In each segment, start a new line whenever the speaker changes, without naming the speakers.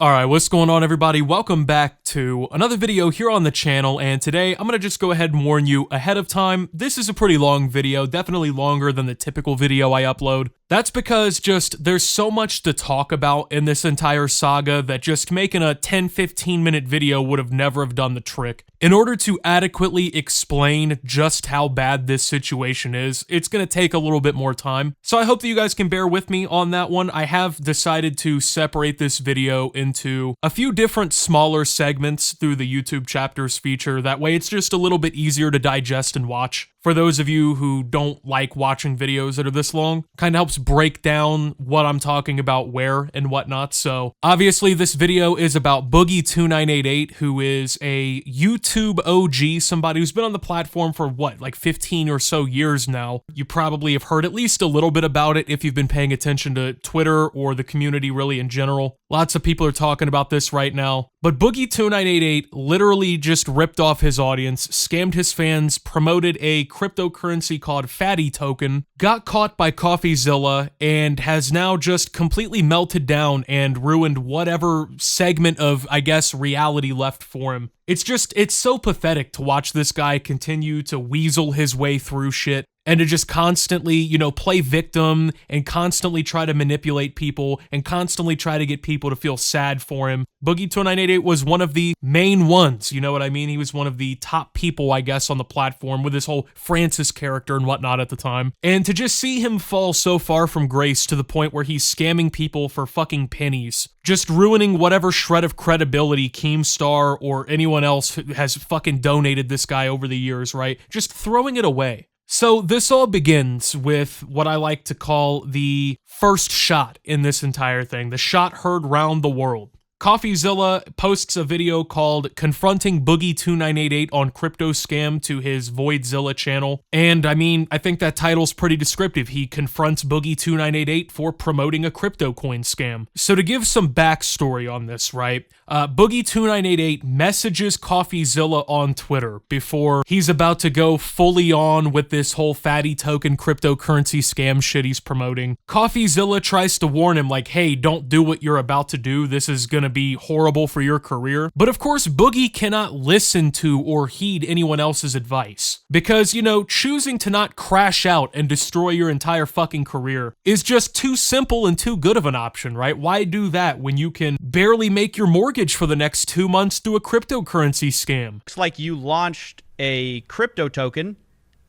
Alright, what's going on everybody? Welcome back to another video here on the channel, and today I'm gonna just go ahead and warn you ahead of time, this is a pretty long video, definitely longer than the typical video I upload. That's because there's so much to talk about in this entire saga that just making a 10-15 minute video would have never have done the trick. In order to adequately explain just how bad this situation is, it's gonna take a little bit more time. So I hope that you guys can bear with me on that one. I have decided to separate this video into a few different smaller segments through the YouTube chapters feature. That way it's just a little bit easier to digest and watch. For those of you who don't like watching videos that are this long, kind of helps break down what I'm talking about where and whatnot. So obviously this video is about Boogie2988, who is a YouTube OG, somebody who's been on the platform for what, like 15 or so years now. You probably have heard at least a little bit about it if you've been paying attention to Twitter or the community really in general. Lots of people are talking about this right now. But Boogie2988 literally just ripped off his audience, scammed his fans, promoted a cryptocurrency called Faddy Token, got caught by Coffeezilla, and has now just completely melted down and ruined whatever segment of, I guess, reality left for him. It's so pathetic to watch this guy continue to weasel his way through shit and to just constantly, play victim and constantly try to manipulate people and constantly try to get people to feel sad for him. Boogie2988 was one of the main ones, you know what I mean? He was one of the top people, I guess, on the platform with this whole Francis character and whatnot at the time. And to just see him fall so far from grace to the point where he's scamming people for fucking pennies, just ruining whatever shred of credibility Keemstar or anyone else who has fucking donated this guy over the years, right? Just throwing it away. So this all begins with what I like to call the first shot in this entire thing, the shot heard round the world. Coffeezilla posts a video called Confronting Boogie2988 on Crypto Scam to his Voidzilla channel. And I mean, I think that title's pretty descriptive. He confronts Boogie2988 for promoting a crypto coin scam. So to give some backstory on this, right? Boogie2988 messages Coffeezilla on Twitter before he's about to go fully on with this whole Faddy Token cryptocurrency scam shit he's promoting. Coffeezilla tries to warn him like, hey, don't do what you're about to do. This is gonna be horrible for your career. But of course, Boogie cannot listen to or heed anyone else's advice. Because, choosing to not crash out and destroy your entire fucking career is just too simple and too good of an option, right? Why do that when you can barely make your mortgage for the next 2 months through a cryptocurrency scam?
Looks like you launched a crypto token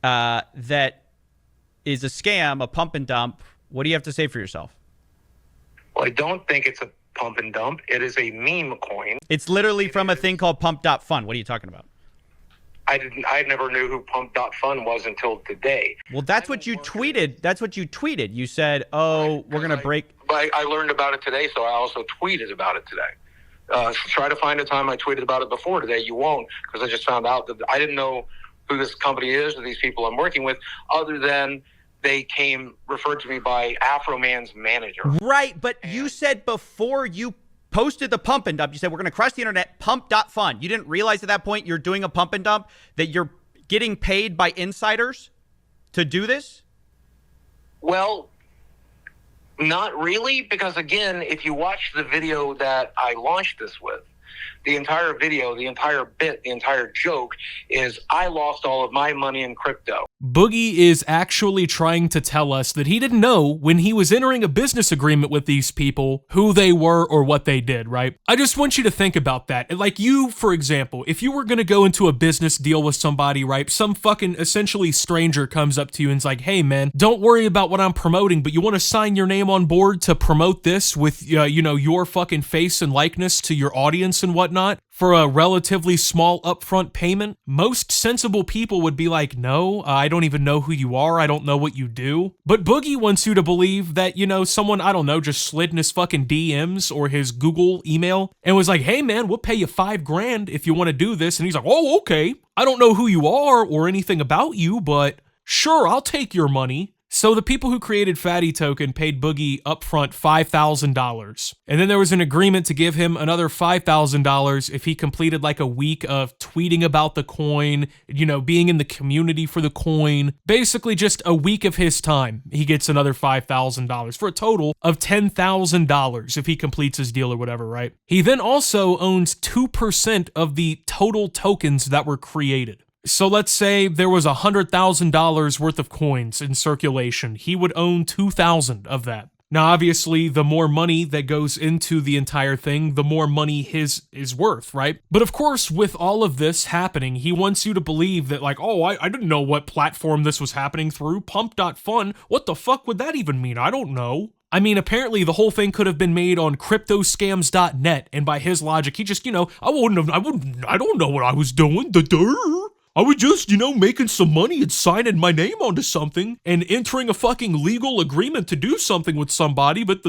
that is a scam, a pump and dump. What do you have to say for yourself?
Well, I don't think it's a pump and dump. It is a meme coin.
It's literally from a thing called Pump.Fun. What are you talking about?
I never knew who Pump.Fun was until today.
Well, that's what you tweeted. That's what you tweeted. You said, oh, we're going to break.
But I learned about it today, so I also tweeted about it today. Try to find a time I tweeted about it before today. You won't, because I just found out that I didn't know who this company is or these people I'm working with, other than they referred to me by Afroman's manager.
Right, but you said before you posted the pump and dump, you said we're going to crush the internet, Pump.Fun. You didn't realize at that point you're doing a pump and dump, that you're getting paid by insiders to do this?
Well, not really, because again, if you watch the video that I launched this with, the entire video, the entire bit, the entire joke is I lost all of my money in crypto.
Boogie is actually trying to tell us that he didn't know when he was entering a business agreement with these people who they were or what they did, right? I just want you to think about that. Like you, for example, if you were going to go into a business deal with somebody, right? Some fucking essentially stranger comes up to you and is like, hey man, don't worry about what I'm promoting, but you want to sign your name on board to promote this with, your fucking face and likeness to your audience and whatnot for a relatively small upfront payment? Most sensible people would be like, no, I don't even know who you are. I don't know what you do. But Boogie wants you to believe that, someone, I don't know, just slid in his fucking DMs or his Google email and was like, hey man, we'll pay you $5,000 if you want to do this. And he's like, oh, okay. I don't know who you are or anything about you, but sure, I'll take your money. So the people who created Faddy Token paid Boogie upfront $5,000. And then there was an agreement to give him another $5,000 if he completed like a week of tweeting about the coin, you know, being in the community for the coin. Basically just a week of his time, he gets another $5,000 for a total of $10,000 if he completes his deal or whatever, right? He then also owns 2% of the total tokens that were created. So let's say there was $100,000 worth of coins in circulation. He would own 2,000 of that. Now, obviously, the more money that goes into the entire thing, the more money his is worth, right? But of course, with all of this happening, he wants you to believe that like, oh, I didn't know what platform this was happening through. Pump.fun. What the fuck would that even mean? I don't know. I mean, apparently the whole thing could have been made on cryptoscams.net, and by his logic, he just, you know, I don't know what I was doing. I was just, you know, making some money and signing my name onto something and entering a fucking legal agreement to do something with somebody, but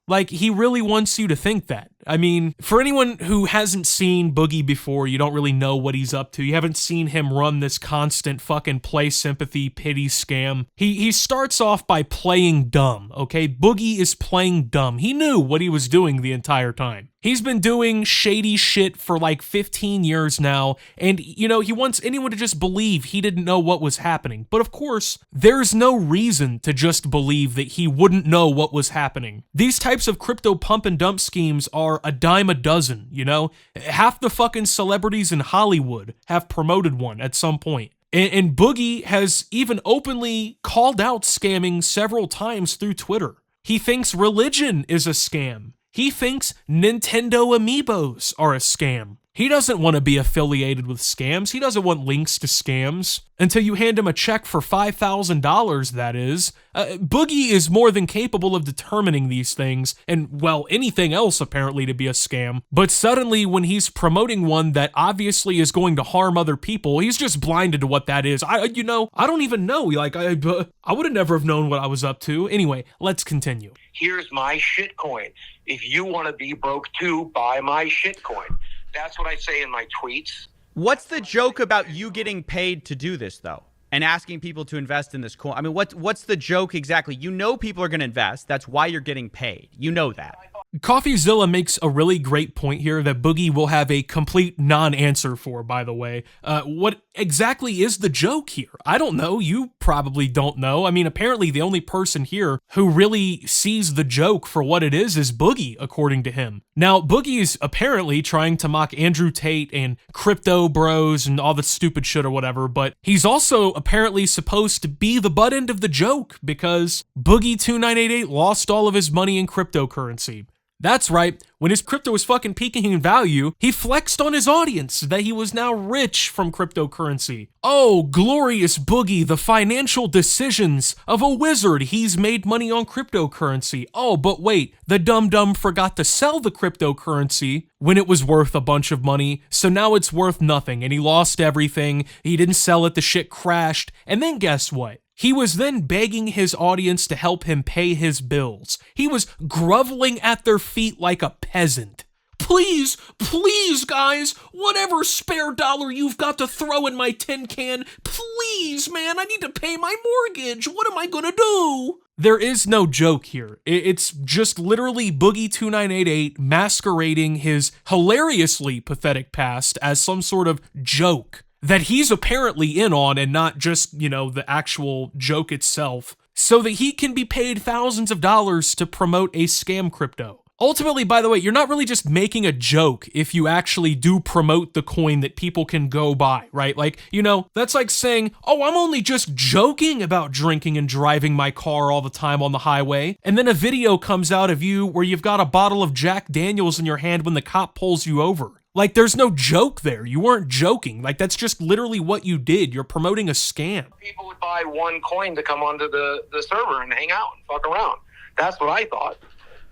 like, he really wants you to think that. I mean, for anyone who hasn't seen Boogie before, you don't really know what he's up to. You haven't seen him run this constant fucking play sympathy, pity scam. He starts off by playing dumb, okay? Boogie is playing dumb. He knew what he was doing the entire time. He's been doing shady shit for like 15 years now, and, you know, he wants anyone to just believe he didn't know what was happening. But of course, there's no reason to just believe that he wouldn't know what was happening. These types of crypto pump and dump schemes are a dime a dozen, you know? Half the fucking celebrities in Hollywood have promoted one at some point. And Boogie has even openly called out scamming several times through Twitter. He thinks religion is a scam. He thinks Nintendo amiibos are a scam. He doesn't want to be affiliated with scams. He doesn't want links to scams. Until you hand him a check for $5,000, that is. Boogie is more than capable of determining these things, and, well, anything else apparently to be a scam. But suddenly, when he's promoting one that obviously is going to harm other people, he's just blinded to what that is. I don't even know. Like, I would have never have known what I was up to. Anyway, let's continue.
Here's my shitcoin. If you want to be broke too, buy my shitcoin. That's what I say in my tweets.
What's the joke about you getting paid to do this, though, and asking people to invest in this coin? I mean, what's the joke exactly? You know people are going to invest. That's why you're getting paid. You know that.
Coffeezilla makes a really great point here that Boogie will have a complete non-answer for, by the way. What exactly is the joke here? I don't know. You probably don't know. I mean, apparently the only person here who really sees the joke for what it is Boogie, according to him. Now, Boogie's apparently trying to mock Andrew Tate and crypto bros and all the stupid shit or whatever, but he's also apparently supposed to be the butt end of the joke because Boogie2988 lost all of his money in cryptocurrency. That's right, when his crypto was fucking peaking in value, he flexed on his audience that he was now rich from cryptocurrency. Oh, glorious Boogie, the financial decisions of a wizard. He's made money on cryptocurrency. Oh, but wait, the dum-dum forgot to sell the cryptocurrency when it was worth a bunch of money, so now it's worth nothing, and he lost everything. He didn't sell it, the shit crashed, and then guess what? He was then begging his audience to help him pay his bills. He was groveling at their feet like a peasant. Please, please, guys, whatever spare dollar you've got to throw in my tin can, please, man, I need to pay my mortgage. What am I gonna do? There is no joke here. It's just literally Boogie2988 masquerading his hilariously pathetic past as some sort of joke that he's apparently in on and not just, you know, the actual joke itself, so that he can be paid thousands of dollars to promote a scam crypto. Ultimately, by the way, you're not really just making a joke if you actually do promote the coin that people can go buy, right? Like, you know, that's like saying, oh, I'm only just joking about drinking and driving my car all the time on the highway, and then a video comes out of you where you've got a bottle of Jack Daniels in your hand when the cop pulls you over. Like, there's no joke there. You weren't joking. Like, that's just literally what you did. You're promoting a scam.
People would buy one coin to come onto the server and hang out and fuck around. That's what I thought.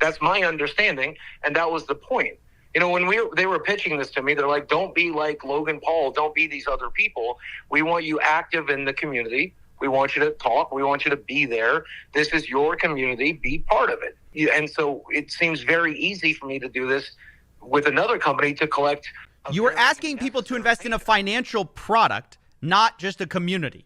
That's my understanding, and that was the point. You know, when they were pitching this to me, they're like, don't be like Logan Paul. Don't be these other people. We want you active in the community. We want you to talk. We want you to be there. This is your community. Be part of it. And so it seems very easy for me to do this with another company to collect.
You were asking people to invest in a financial product, not just a community.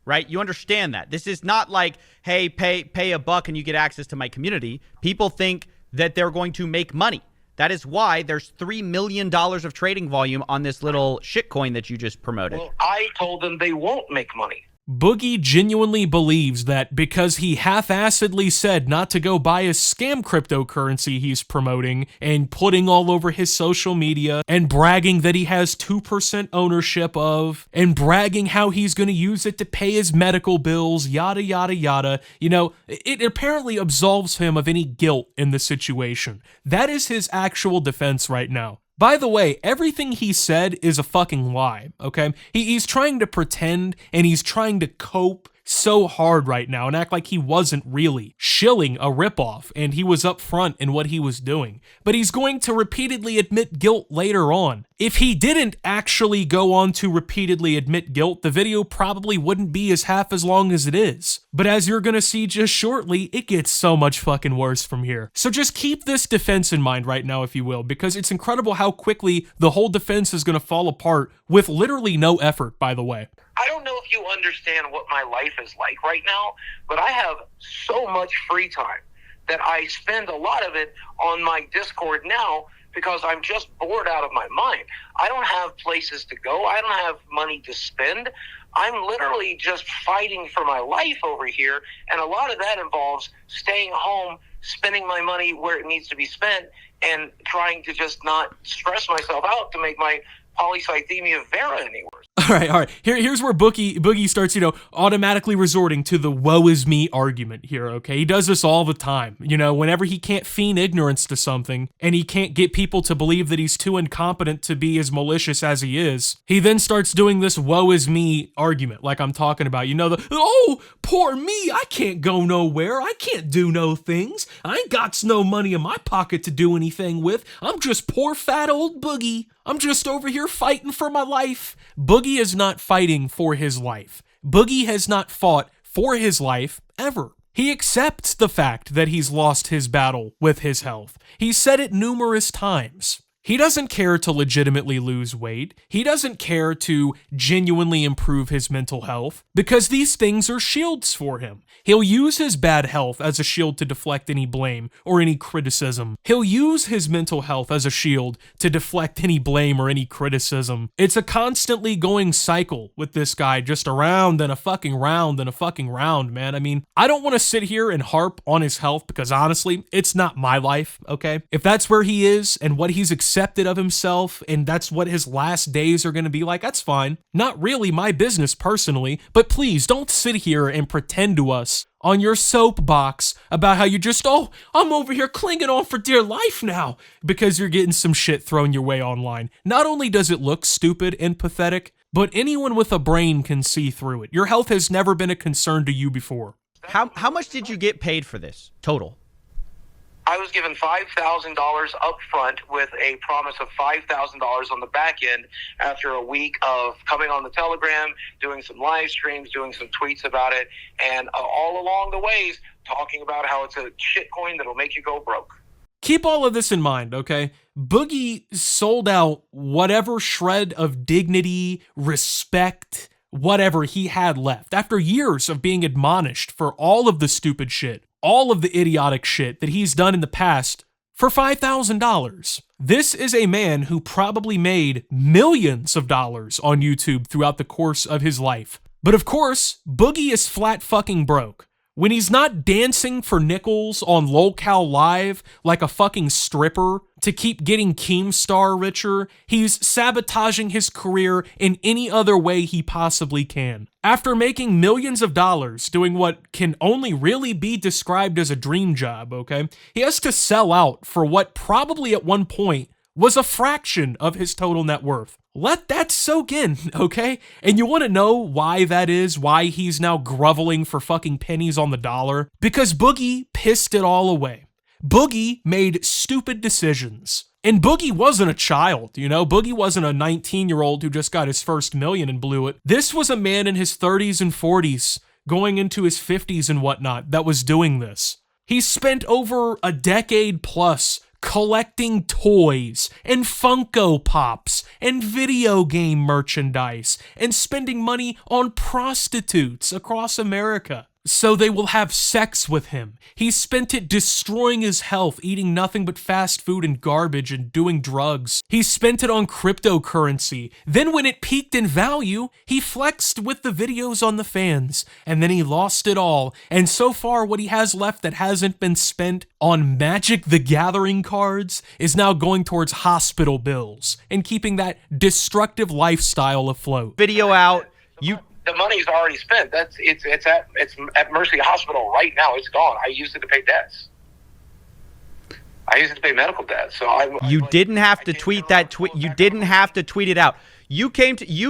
right? You understand that. This is not like, hey, pay $1 and you get access to my community. People think that they're going to make money. That is why there's $3 million of trading volume on this little shitcoin that you just promoted.
Well, I told them they won't make money.
Boogie genuinely believes that because he half-assedly said not to go buy a scam cryptocurrency he's promoting and putting all over his social media and bragging that he has 2% ownership of and bragging how he's going to use it to pay his medical bills, yada, yada, yada, you know, it apparently absolves him of any guilt in the situation. That is his actual defense right now. By the way, everything he said is a fucking lie, okay? He's trying to pretend and he's trying to cope so hard right now and act like he wasn't really shilling a ripoff and he was upfront in what he was doing. But he's going to repeatedly admit guilt later on. If he didn't actually go on to repeatedly admit guilt, the video probably wouldn't be half as long as it is. But as you're gonna see just shortly, it gets so much fucking worse from here. So just keep this defense in mind right now, if you will, because it's incredible how quickly the whole defense is gonna fall apart with literally no effort, by the way.
I don't know if you understand what my life is like right now, but I have so much free time that I spend a lot of it on my Discord now because I'm just bored out of my mind. I don't have places to go. I don't have money to spend. I'm literally just fighting for my life over here, and a lot of that involves staying home, spending my money where it needs to be spent, and trying to just not stress myself out to make my polycythemia vera any worse.
All right. Here's where Boogie starts, automatically resorting to the woe is me argument here, okay? He does this all the time. Whenever he can't feign ignorance to something and he can't get people to believe that he's too incompetent to be as malicious as he is, he then starts doing this woe is me argument like I'm talking about. Oh, poor me, I can't go nowhere. I can't do no things. I ain't got no money in my pocket to do anything with. I'm just poor fat old Boogie. I'm just over here fighting for my life. Boogie is not fighting for his life. Boogie has not fought for his life ever. He accepts the fact that he's lost his battle with his health. He's said it numerous times. He doesn't care to legitimately lose weight. He doesn't care to genuinely improve his mental health because these things are shields for him. He'll use his bad health as a shield to deflect any blame or any criticism. He'll use his mental health as a shield to deflect any blame or any criticism. It's a constantly going cycle with this guy, just a round and a fucking round and a fucking round, man. I mean, I don't want to sit here and harp on his health because honestly, it's not my life, okay? If that's where he is and what he's accepted of himself and that's what his last days are going to be like, that's fine. Not really my business personally, but please don't sit here and pretend to us on your soapbox about how you're just, I'm over here clinging on for dear life now because you're getting some shit thrown your way online. Not only does it look stupid and pathetic, but anyone with a brain can see through it. Your health has never been a concern to you before.
How much did you get paid for this total?
I was given $5,000 up front with a promise of $5,000 on the back end after a week of coming on the Telegram, doing some live streams, doing some tweets about it, and all along the ways talking about how it's a shit coin that'll make you go broke.
Keep all of this in mind, okay? Boogie sold out whatever shred of dignity, respect, whatever he had left after years of being admonished for all of the stupid shit, all of the idiotic shit that he's done in the past for $5,000. This is a man who probably made millions of dollars on YouTube throughout the course of his life. But of course, Boogie is flat fucking broke. When he's not dancing for nickels on LolCal Live like a fucking stripper to keep getting Keemstar richer, he's sabotaging his career in any other way he possibly can. After making millions of dollars doing what can only really be described as a dream job, okay, he has to sell out for what probably at one point was a fraction of his total net worth. Let that soak in, okay? And you want to know why that is? Why he's now groveling for fucking pennies on the dollar? Because Boogie pissed it all away. Boogie made stupid decisions. And Boogie wasn't a child, Boogie wasn't a 19-year-old who just got his first million and blew it. This was a man in his 30s and 40s, going into his 50s and whatnot, that was doing this. He spent over a decade plus collecting toys and Funko Pops and video game merchandise and spending money on prostitutes across America. So they will have sex with him. He spent it destroying his health, eating nothing but fast food and garbage and doing drugs. He spent it on cryptocurrency. Then when it peaked in value, he flexed with the videos on the fans. And then he lost it all. And so far, what he has left that hasn't been spent on Magic the Gathering cards is now going towards hospital bills and keeping that destructive lifestyle afloat.
Video out.
The money's already spent. It's at Mercy Hospital right now. It's gone. I used it to pay debts. I used it to pay medical debts. So
you didn't have to tweet that tweet. You didn't have to tweet it out. You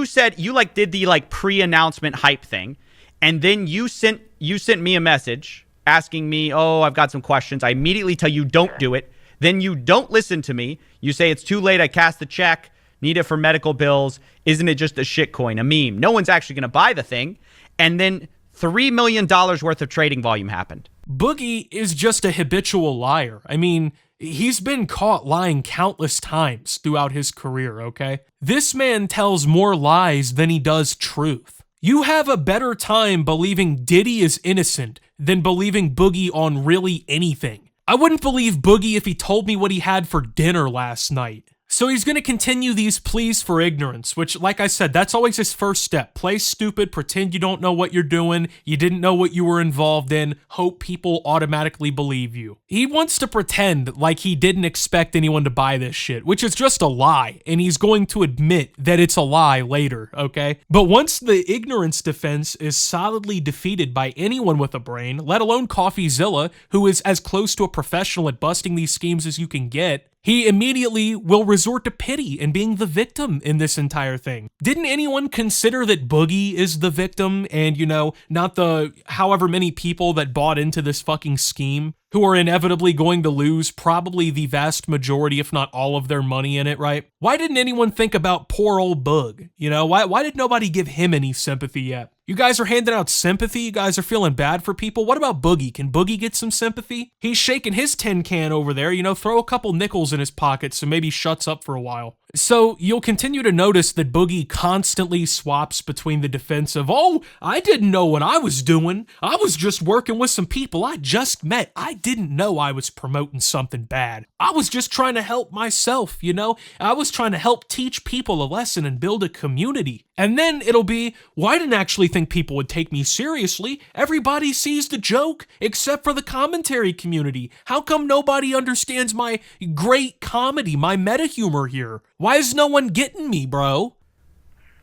said you like did the like pre-announcement hype thing, and then you sent me a message asking me, "Oh, I've got some questions." I immediately tell you don't do it. Then you don't listen to me. You say it's too late. I cast the check. Need it for medical bills. Isn't it just a shitcoin, a meme? No one's actually going to buy the thing. And then $3 million worth of trading volume happened.
Boogie is just a habitual liar. I mean, he's been caught lying countless times throughout his career, okay? This man tells more lies than he does truth. You have a better time believing Diddy is innocent than believing Boogie on really anything. I wouldn't believe Boogie if he told me what he had for dinner last night. So he's going to continue these pleas for ignorance, which, like I said, that's always his first step. Play stupid, pretend you don't know what you're doing, you didn't know what you were involved in, hope people automatically believe you. He wants to pretend like he didn't expect anyone to buy this shit, which is just a lie, and he's going to admit that it's a lie later, okay? But once the ignorance defense is solidly defeated by anyone with a brain, let alone Coffeezilla, who is as close to a professional at busting these schemes as you can get, he immediately will resort to pity and being the victim in this entire thing. Didn't anyone consider that Boogie is the victim and, you know, not the however many people that bought into this fucking scheme who are inevitably going to lose probably the vast majority, if not all of their money in it, right? Why didn't anyone think about poor old Boog? You know, why did nobody give him any sympathy yet? You guys are handing out sympathy? You guys are feeling bad for people? What about Boogie? Can Boogie get some sympathy? He's shaking his tin can over there, you know, throw a couple nickels in his pocket so maybe shuts up for a while. So you'll continue to notice that Boogie constantly swaps between the defense of, oh, I didn't know what I was doing. I was just working with some people I just met. I didn't know I was promoting something bad. I was just trying to help myself, you know? I was trying to help teach people a lesson and build a community. And then it'll be, well, I didn't actually think people would take me seriously. Everybody sees the joke, except for the commentary community. How come nobody understands my great comedy, my meta humor here? Why is no one getting me, bro?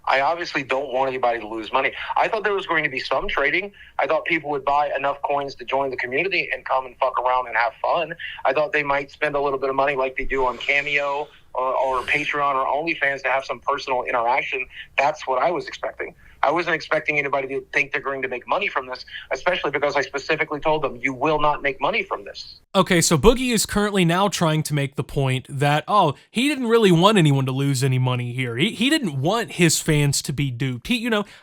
I obviously don't want anybody to lose money. I thought there was going to be some trading. I thought people would buy enough coins to join the community and come and fuck around and have fun. I thought they might spend a little bit of money like they do on Cameo or Patreon or OnlyFans to have some personal interaction. That's what I was expecting. I wasn't expecting anybody to think they're going to make money from this, especially because I specifically told them, you will not make money from this.
Okay, so Boogie is currently now trying to make the point that, oh, he didn't really want anyone to lose any money here. He didn't want his fans to be duped.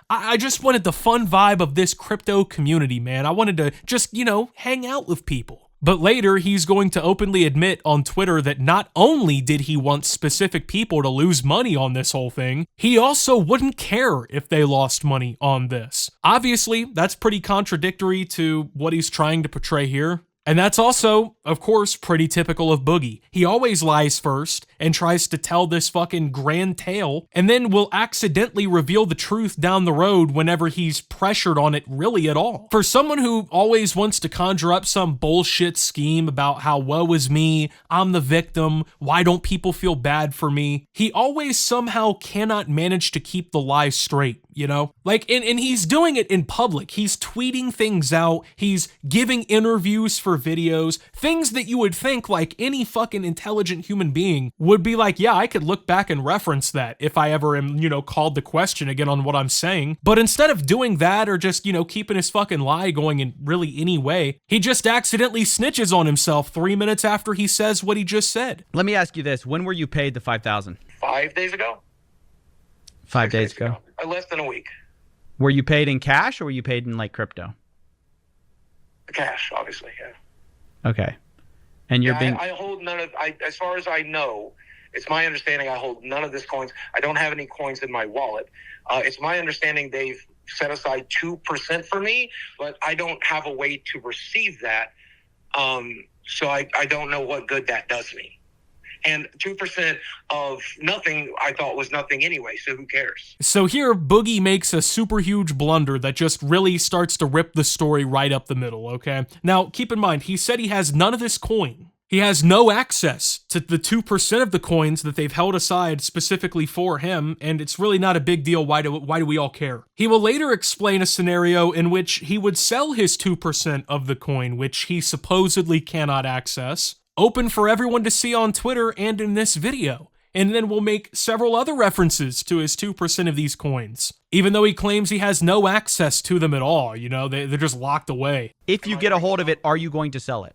I just wanted the fun vibe of this crypto community, man. I wanted to just, hang out with people. But later, he's going to openly admit on Twitter that not only did he want specific people to lose money on this whole thing, he also wouldn't care if they lost money on this. Obviously, that's pretty contradictory to what he's trying to portray here. And that's also, of course, pretty typical of Boogie. He always lies first and tries to tell this fucking grand tale and then will accidentally reveal the truth down the road whenever he's pressured on it really at all. For someone who always wants to conjure up some bullshit scheme about how woe is me, I'm the victim, why don't people feel bad for me, he always somehow cannot manage to keep the lie straight. And he's doing it in public. He's tweeting things out. He's giving interviews for videos, things that you would think like any fucking intelligent human being would be like, yeah, I could look back and reference that if I ever am, called to question again on what I'm saying. But instead of doing that or just, keeping his fucking lie going in really any way, he just accidentally snitches on himself 3 minutes after he says what he just said.
Let me ask you this. When were you paid the $5,000?
5 days ago.
5 days ago.
Less than a week.
Were you paid in cash or were you paid in like crypto?
Cash, obviously, yeah.
Okay. And you're
Yeah,
being...
I hold none of, as far as I know, it's my understanding I hold none of this coins. I don't have any coins in my wallet. It's my understanding they've set aside 2% for me, but I don't have a way to receive that. So I don't know what good that does me. And 2% of nothing, I thought was nothing anyway, so who cares?
So here, Boogie makes a super huge blunder that just really starts to rip the story right up the middle, okay? Now, keep in mind, he said he has none of this coin. He has no access to the 2% of the coins that they've held aside specifically for him, and it's really not a big deal. Why do we all care? He will later explain a scenario in which he would sell his 2% of the coin, which he supposedly cannot access, open for everyone to see on Twitter and in this video. And then we'll make several other references to his 2% of these coins, even though he claims he has no access to them at all. You know, they're just locked away.
If you get a hold of it, are you going to sell it?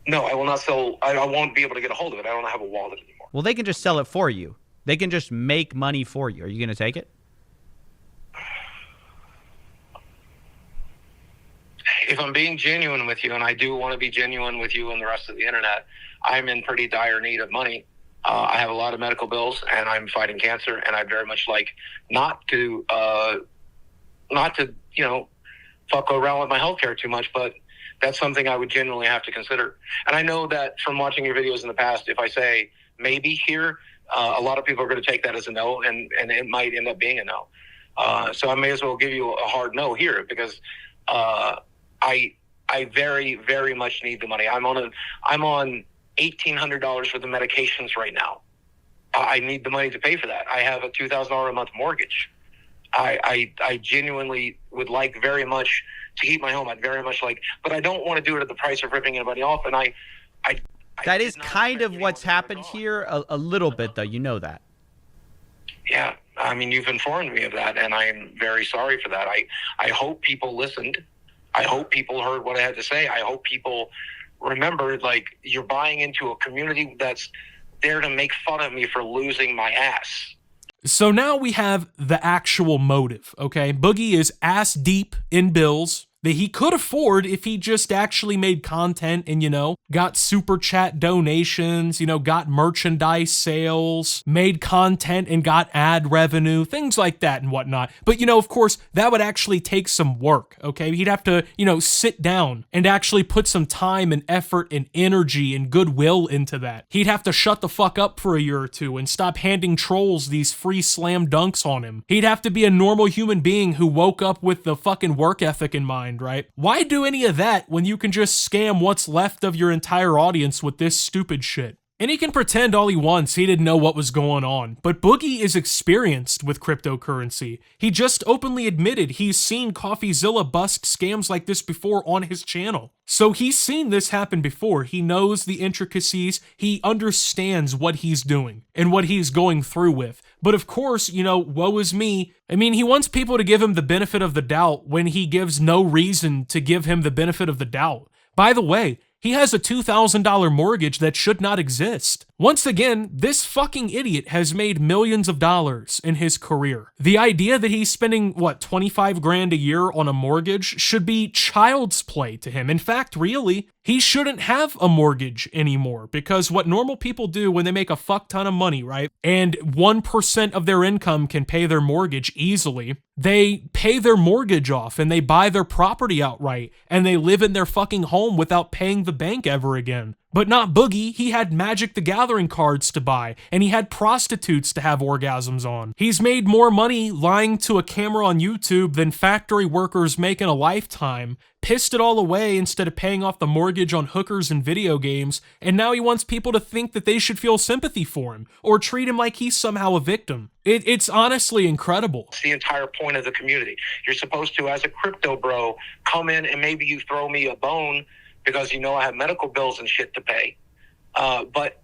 No, I will not sell. I won't be able to get a hold of it. I don't have a wallet anymore.
Well, they can just sell it for you. They can just make money for you. Are you going to take it?
If I'm being genuine with you, and I do want to be genuine with you and the rest of the internet, I'm in pretty dire need of money. I have a lot of medical bills, and I'm fighting cancer, and I'd very much like not to fuck around with my healthcare too much, but that's something I would genuinely have to consider. And I know that from watching your videos in the past, if I say maybe here, a lot of people are going to take that as a no, and it might end up being a no. So I may as well give you a hard no here, because I very, very much need the money. I'm on $1,800 for the medications right now. I need the money to pay for that. I have a $2,000 a month mortgage. I genuinely would like very much to keep my home. I'd very much like, but I don't want to do it at the price of ripping anybody off. And
that is kind of what's happened here a little bit, though. You know that.
Yeah. I mean, you've informed me of that, and I'm very sorry for that. I hope people listened. I hope people heard what I had to say. I hope people remembered, like, you're buying into a community that's there to make fun of me for losing my ass.
So now we have the actual motive, okay? Boogie is ass deep in bills that he could afford if he just actually made content and, you know, got super chat donations, you know, got merchandise sales, made content and got ad revenue, things like that and whatnot. But, you know, of course, that would actually take some work, okay? He'd have to, you know, sit down and actually put some time and effort and energy and goodwill into that. He'd have to shut the fuck up for a year or two and stop handing trolls these free slam dunks on him. He'd have to be a normal human being who woke up with the fucking work ethic in mind. Right? Why do any of that when you can just scam what's left of your entire audience with this stupid shit? And he can pretend all he wants he didn't know what was going on, but Boogie is experienced with cryptocurrency. He just openly admitted he's seen Coffeezilla bust scams like this before on his channel. So he's seen this happen before. He knows the intricacies. He understands what he's doing and what he's going through with. But of course, you know, woe is me. I mean, he wants people to give him the benefit of the doubt when he gives no reason to give him the benefit of the doubt. By the way, he has a $2,000 mortgage that should not exist. Once again, this fucking idiot has made millions of dollars in his career. The idea that he's spending, what, 25 grand a year on a mortgage should be child's play to him. In fact, really, he shouldn't have a mortgage anymore, because what normal people do when they make a fuck ton of money, right, and 1% of their income can pay their mortgage easily, they pay their mortgage off and they buy their property outright and they live in their fucking home without paying the bank ever again. But not Boogie. He had Magic the Gathering cards to buy, and he had prostitutes to have orgasms on. He's made more money lying to a camera on YouTube than factory workers make in a lifetime, pissed it all away instead of paying off the mortgage on hookers and video games, and now he wants people to think that they should feel sympathy for him, or treat him like he's somehow a victim. It's honestly incredible.
It's the entire point of the community. You're supposed to, as a crypto bro, come in and maybe you throw me a bone because you know I have medical bills and shit to pay. But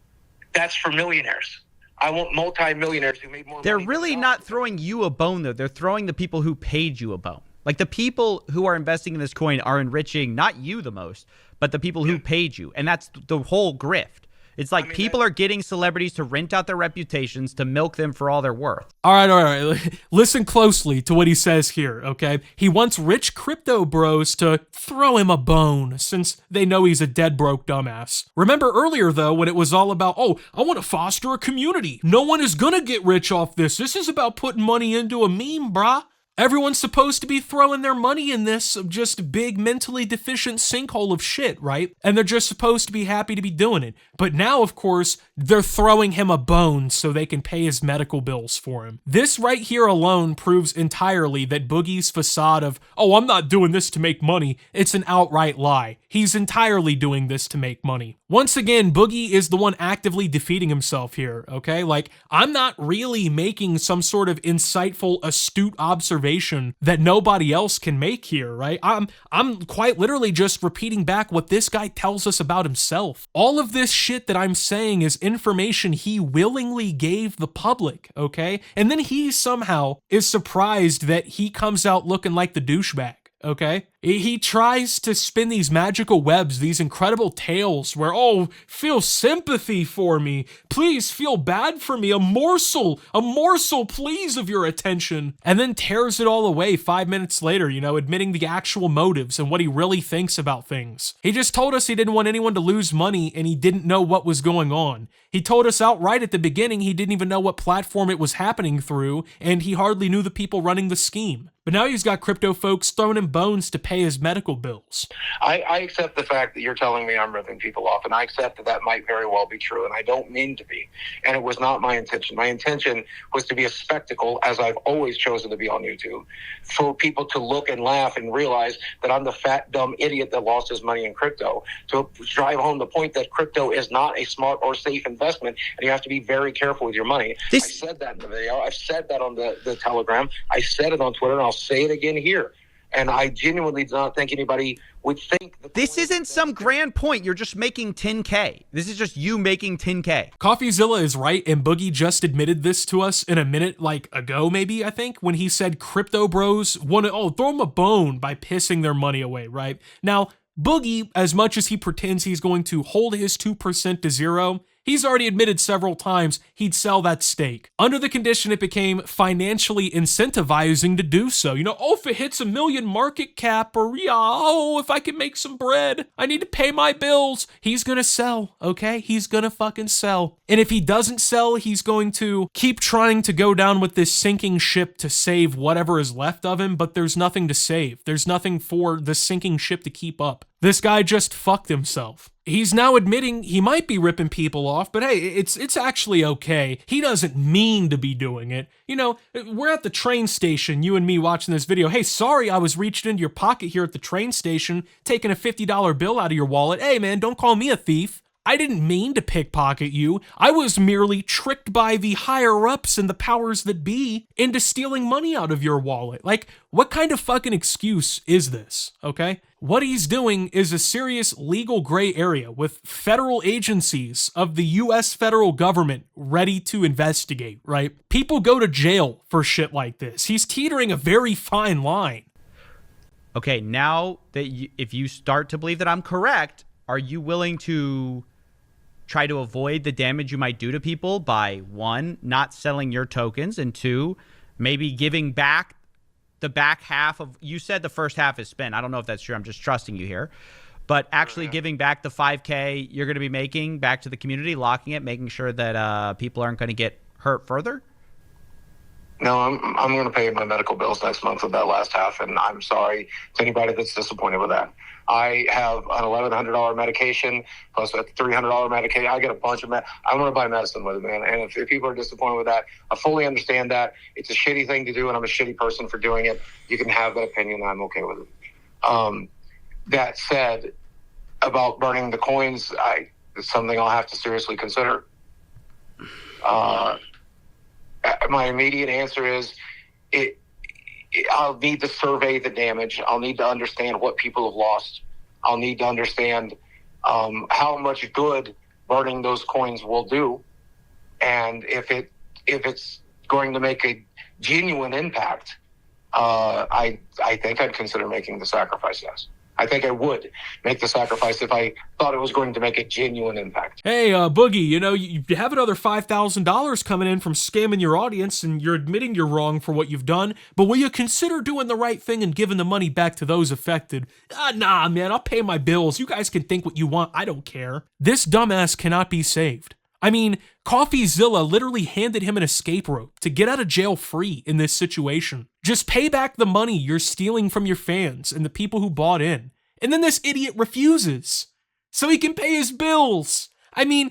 that's for millionaires. I want multi-millionaires who made more money.
They're really not throwing you a bone, though. They're throwing the people who paid you a bone. Like, the people who are investing in this coin are enriching not you the most, but the people who paid you. And that's the whole grift, It's like people are getting celebrities to rent out their reputations to milk them for all they're worth.
All right. Listen closely to what he says here, okay? He wants rich crypto bros to throw him a bone since they know he's a dead broke dumbass. Remember earlier, though, when it was all about, oh, I want to foster a community. No one is gonna get rich off this. This is about putting money into a meme, brah. Everyone's supposed to be throwing their money in this just big mentally deficient sinkhole of shit, right? And they're just supposed to be happy to be doing it. But now, of course, they're throwing him a bone so they can pay his medical bills for him. This right here alone proves entirely that Boogie's facade of, oh, I'm not doing this to make money, it's an outright lie. He's entirely doing this to make money. Once again, Boogie is the one actively defeating himself here, okay? Like, I'm not really making some sort of insightful, astute observation that nobody else can make here, right? I'm quite literally just repeating back what this guy tells us about himself. All of this shit that I'm saying is information he willingly gave the public, okay? And then he somehow is surprised that he comes out looking like the douchebag. Okay? He tries to spin these magical webs, these incredible tales where, oh, feel sympathy for me. Please feel bad for me. A morsel, please, of your attention. And then tears it all away 5 minutes later, you know, admitting the actual motives and what he really thinks about things. He just told us he didn't want anyone to lose money and he didn't know what was going on. He told us outright at the beginning he didn't even know what platform it was happening through, and he hardly knew the people running the scheme. But now he's got crypto folks throwing him bones to pay his medical bills.
I accept the fact that you're telling me I'm ripping people off, and I accept that might very well be true, and I don't mean to be. And it was not my intention. My intention was to be a spectacle, as I've always chosen to be on YouTube, for people to look and laugh and realize that I'm the fat, dumb idiot that lost his money in crypto, to drive home the point that crypto is not a smart or safe investment, and you have to be very careful with your money. I said that in the video. I've said that on the Telegram. I said it on Twitter, and I'll say it again here. And I genuinely do not think anybody would think that
this isn't some grand point. You're just making 10K. This is just you making 10K.
Coffeezilla is right, and Boogie just admitted this to us in a minute ago, maybe, I think, when he said crypto bros want to, throw him a bone by pissing their money away, right? Now, Boogie, as much as he pretends he's going to hold his 2% to zero, he's already admitted several times he'd sell that stake. Under the condition it became financially incentivizing to do so. You know, if it hits 1 million market cap, or if I can make some bread, I need to pay my bills. He's gonna sell, okay? He's gonna fucking sell. And if he doesn't sell, he's going to keep trying to go down with this sinking ship to save whatever is left of him, but there's nothing to save. There's nothing for the sinking ship to keep up. This guy just fucked himself. He's now admitting he might be ripping people off, but hey, it's actually okay. He doesn't mean to be doing it. You know, we're at the train station, you and me watching this video. Hey, sorry I was reaching into your pocket here at the train station, taking a $50 bill out of your wallet. Hey man, don't call me a thief. I didn't mean to pickpocket you. I was merely tricked by the higher-ups and the powers that be into stealing money out of your wallet. Like, what kind of fucking excuse is this, okay? What he's doing is a serious legal gray area with federal agencies of the US federal government ready to investigate, right? People go to jail for shit like this. He's teetering a very fine line.
Okay, now that if you start to believe that I'm correct, are you willing to try to avoid the damage you might do to people by, 1, not selling your tokens, and 2, maybe giving back the back half of, you said the first half is spent. I don't know if that's true. I'm just trusting you here. But actually giving back the 5K you're going to be making back to the community, locking it, making sure that people aren't going to get hurt further?
No, I'm going to pay my medical bills next month with that last half, and I'm sorry to anybody that's disappointed with that. I have an $1,100 medication plus a $300 medication. I get a bunch of I want to buy medicine with it, man. And if people are disappointed with that, I fully understand that. It's a shitty thing to do, and I'm a shitty person for doing it. You can have that opinion. I'm okay with it. That said, about burning the coins, it's something I'll have to seriously consider. My immediate answer is I'll need to survey the damage. I'll need to understand what people have lost. I'll need to understand how much good burning those coins will do. And if it's going to make a genuine impact, I think I'd consider making the sacrifice, yes. I think I would make the sacrifice if I thought it was going to make a genuine impact.
Hey, Boogie, you know, you have another $5,000 coming in from scamming your audience, and you're admitting you're wrong for what you've done, but will you consider doing the right thing and giving the money back to those affected? Nah, man, I'll pay my bills. You guys can think what you want. I don't care. This dumbass cannot be saved. I mean, Coffeezilla literally handed him an escape rope to get out of jail free in this situation. Just pay back the money you're stealing from your fans and the people who bought in. And then this idiot refuses, so he can pay his bills. I mean,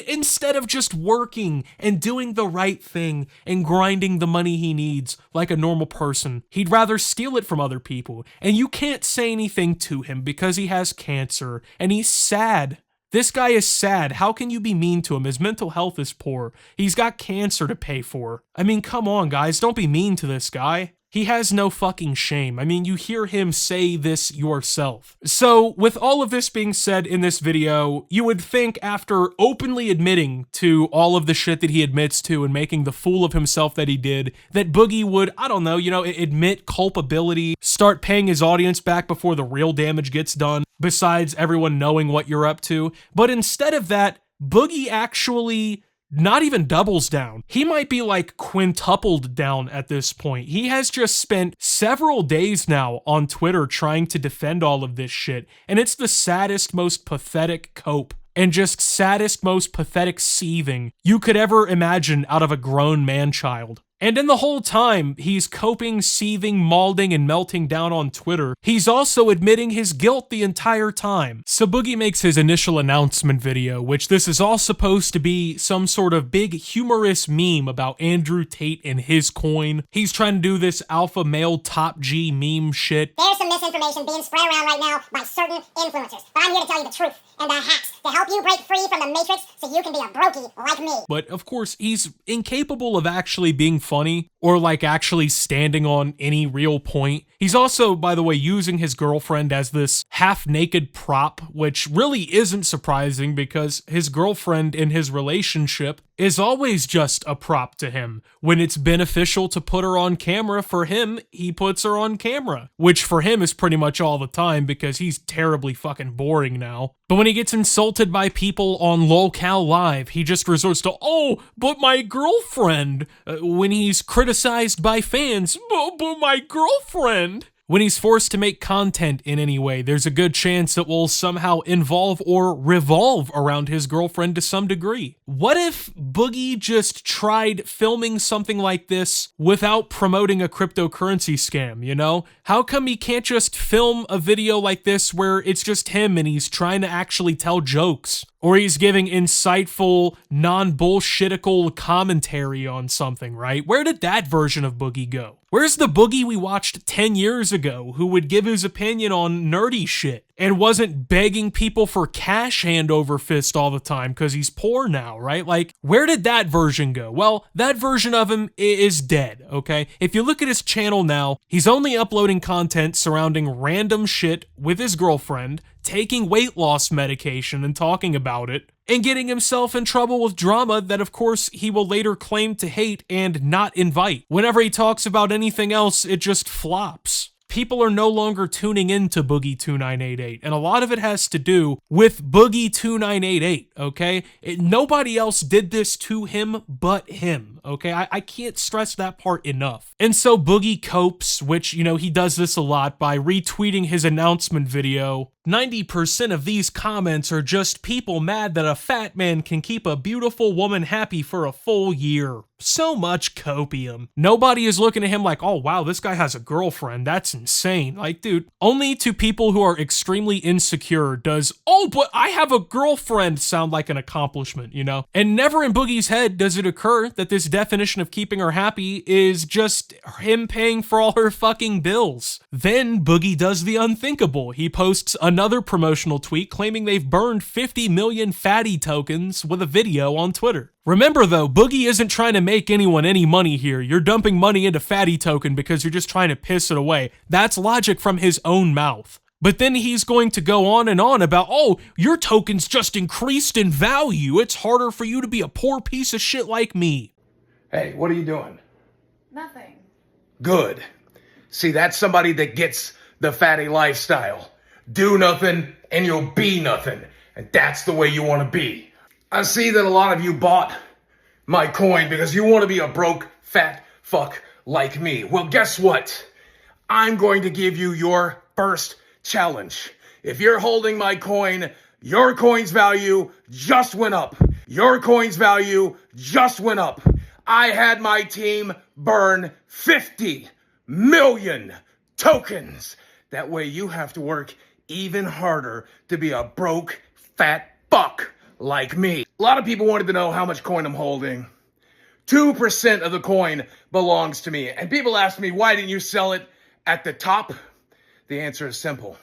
instead of just working and doing the right thing and grinding the money he needs like a normal person, he'd rather steal it from other people. And you can't say anything to him because he has cancer and he's sad. This guy is sad. How can you be mean to him? His mental health is poor. He's got cancer to pay for. I mean, come on, guys. Don't be mean to this guy. He has no fucking shame. I mean, you hear him say this yourself. So, with all of this being said in this video, you would think after openly admitting to all of the shit that he admits to and making the fool of himself that he did, that Boogie would, I don't know, you know, admit culpability, start paying his audience back before the real damage gets done, besides everyone knowing what you're up to. But instead of that, Boogie actually not even doubles down. He might be like quintupled down at this point. He has just spent several days now on Twitter trying to defend all of this shit, and it's the saddest, most pathetic cope and just saddest, most pathetic seething you could ever imagine out of a grown man-child. And in the whole time he's coping, seething, mauling, and melting down on Twitter, he's also admitting his guilt the entire time. So Boogie makes his initial announcement video, which this is all supposed to be some sort of big humorous meme about Andrew Tate and his coin. He's trying to do this alpha male top G meme shit.
There's some misinformation being spread around right now by certain influencers, but I'm here to tell you the truth and the hacks to help you break free from the matrix so you can be a brokey like me.
But of course, he's incapable of actually being funny or like actually standing on any real point. He's also, by the way, using his girlfriend as this half-naked prop, which really isn't surprising because his girlfriend in his relationship is always just a prop to him. When it's beneficial to put her on camera for him, he puts her on camera, which for him is pretty much all the time because he's terribly fucking boring now. But when he gets insulted by people on LolCal Live, he just resorts to, oh, but my girlfriend. When he's criticized by fans, but my girlfriend. When he's forced to make content in any way, there's a good chance it will somehow involve or revolve around his girlfriend to some degree. What if Boogie just tried filming something like this without promoting a cryptocurrency scam, you know? How come he can't just film a video like this where it's just him and he's trying to actually tell jokes? Or he's giving insightful, non-bullshitical commentary on something, right? Where did that version of Boogie go? Where's the Boogie we watched 10 years ago who would give his opinion on nerdy shit and wasn't begging people for cash hand over fist all the time because he's poor now, right? Like, where did that version go? Well, that version of him is dead, okay? If you look at his channel now, he's only uploading content surrounding random shit with his girlfriend, taking weight loss medication and talking about it, and getting himself in trouble with drama that of course he will later claim to hate and not invite. Whenever he talks about anything else, it just flops. People are no longer tuning into Boogie2988, and a lot of it has to do with Boogie2988, okay? Nobody else did this to him but him, okay? I can't stress that part enough. And so Boogie copes, which, you know, he does this a lot by retweeting his announcement video. 90% of these comments are just people mad that a fat man can keep a beautiful woman happy for a full year. So much copium. Nobody is looking at him like, oh wow, this guy has a girlfriend. That's insane. Like, dude, only to people who are extremely insecure does, oh, but I have a girlfriend sound like an accomplishment, you know? And never in Boogie's head does it occur that this definition of keeping her happy is just him paying for all her fucking bills. Then Boogie does the unthinkable. He posts another promotional tweet claiming they've burned 50 million Faddy Tokens with a video on Twitter. Remember though, Boogie isn't trying to make anyone any money here. You're dumping money into Faddy Token because you're just trying to piss it away. That's logic from his own mouth. But then he's going to go on and on about, oh, your token's just increased in value. It's harder for you to be a poor piece of shit like me.
Hey, what are you doing?
Nothing.
Good. See, that's somebody that gets the fatty lifestyle. do nothing, and you'll be nothing. And that's the way you want to be. I see that a lot of you bought my coin because you want to be a broke, fat fuck like me. Well, guess what? I'm going to give you your first challenge. If you're holding my coin, your coin's value just went up. Your coin's value just went up. I had my team burn 50 million tokens. That way you have to work even harder to be a broke, fat fuck like me. A lot of people wanted to know how much coin I'm holding. 2% of the coin belongs to me. And people ask me, why didn't you sell it at the top? The answer is simple.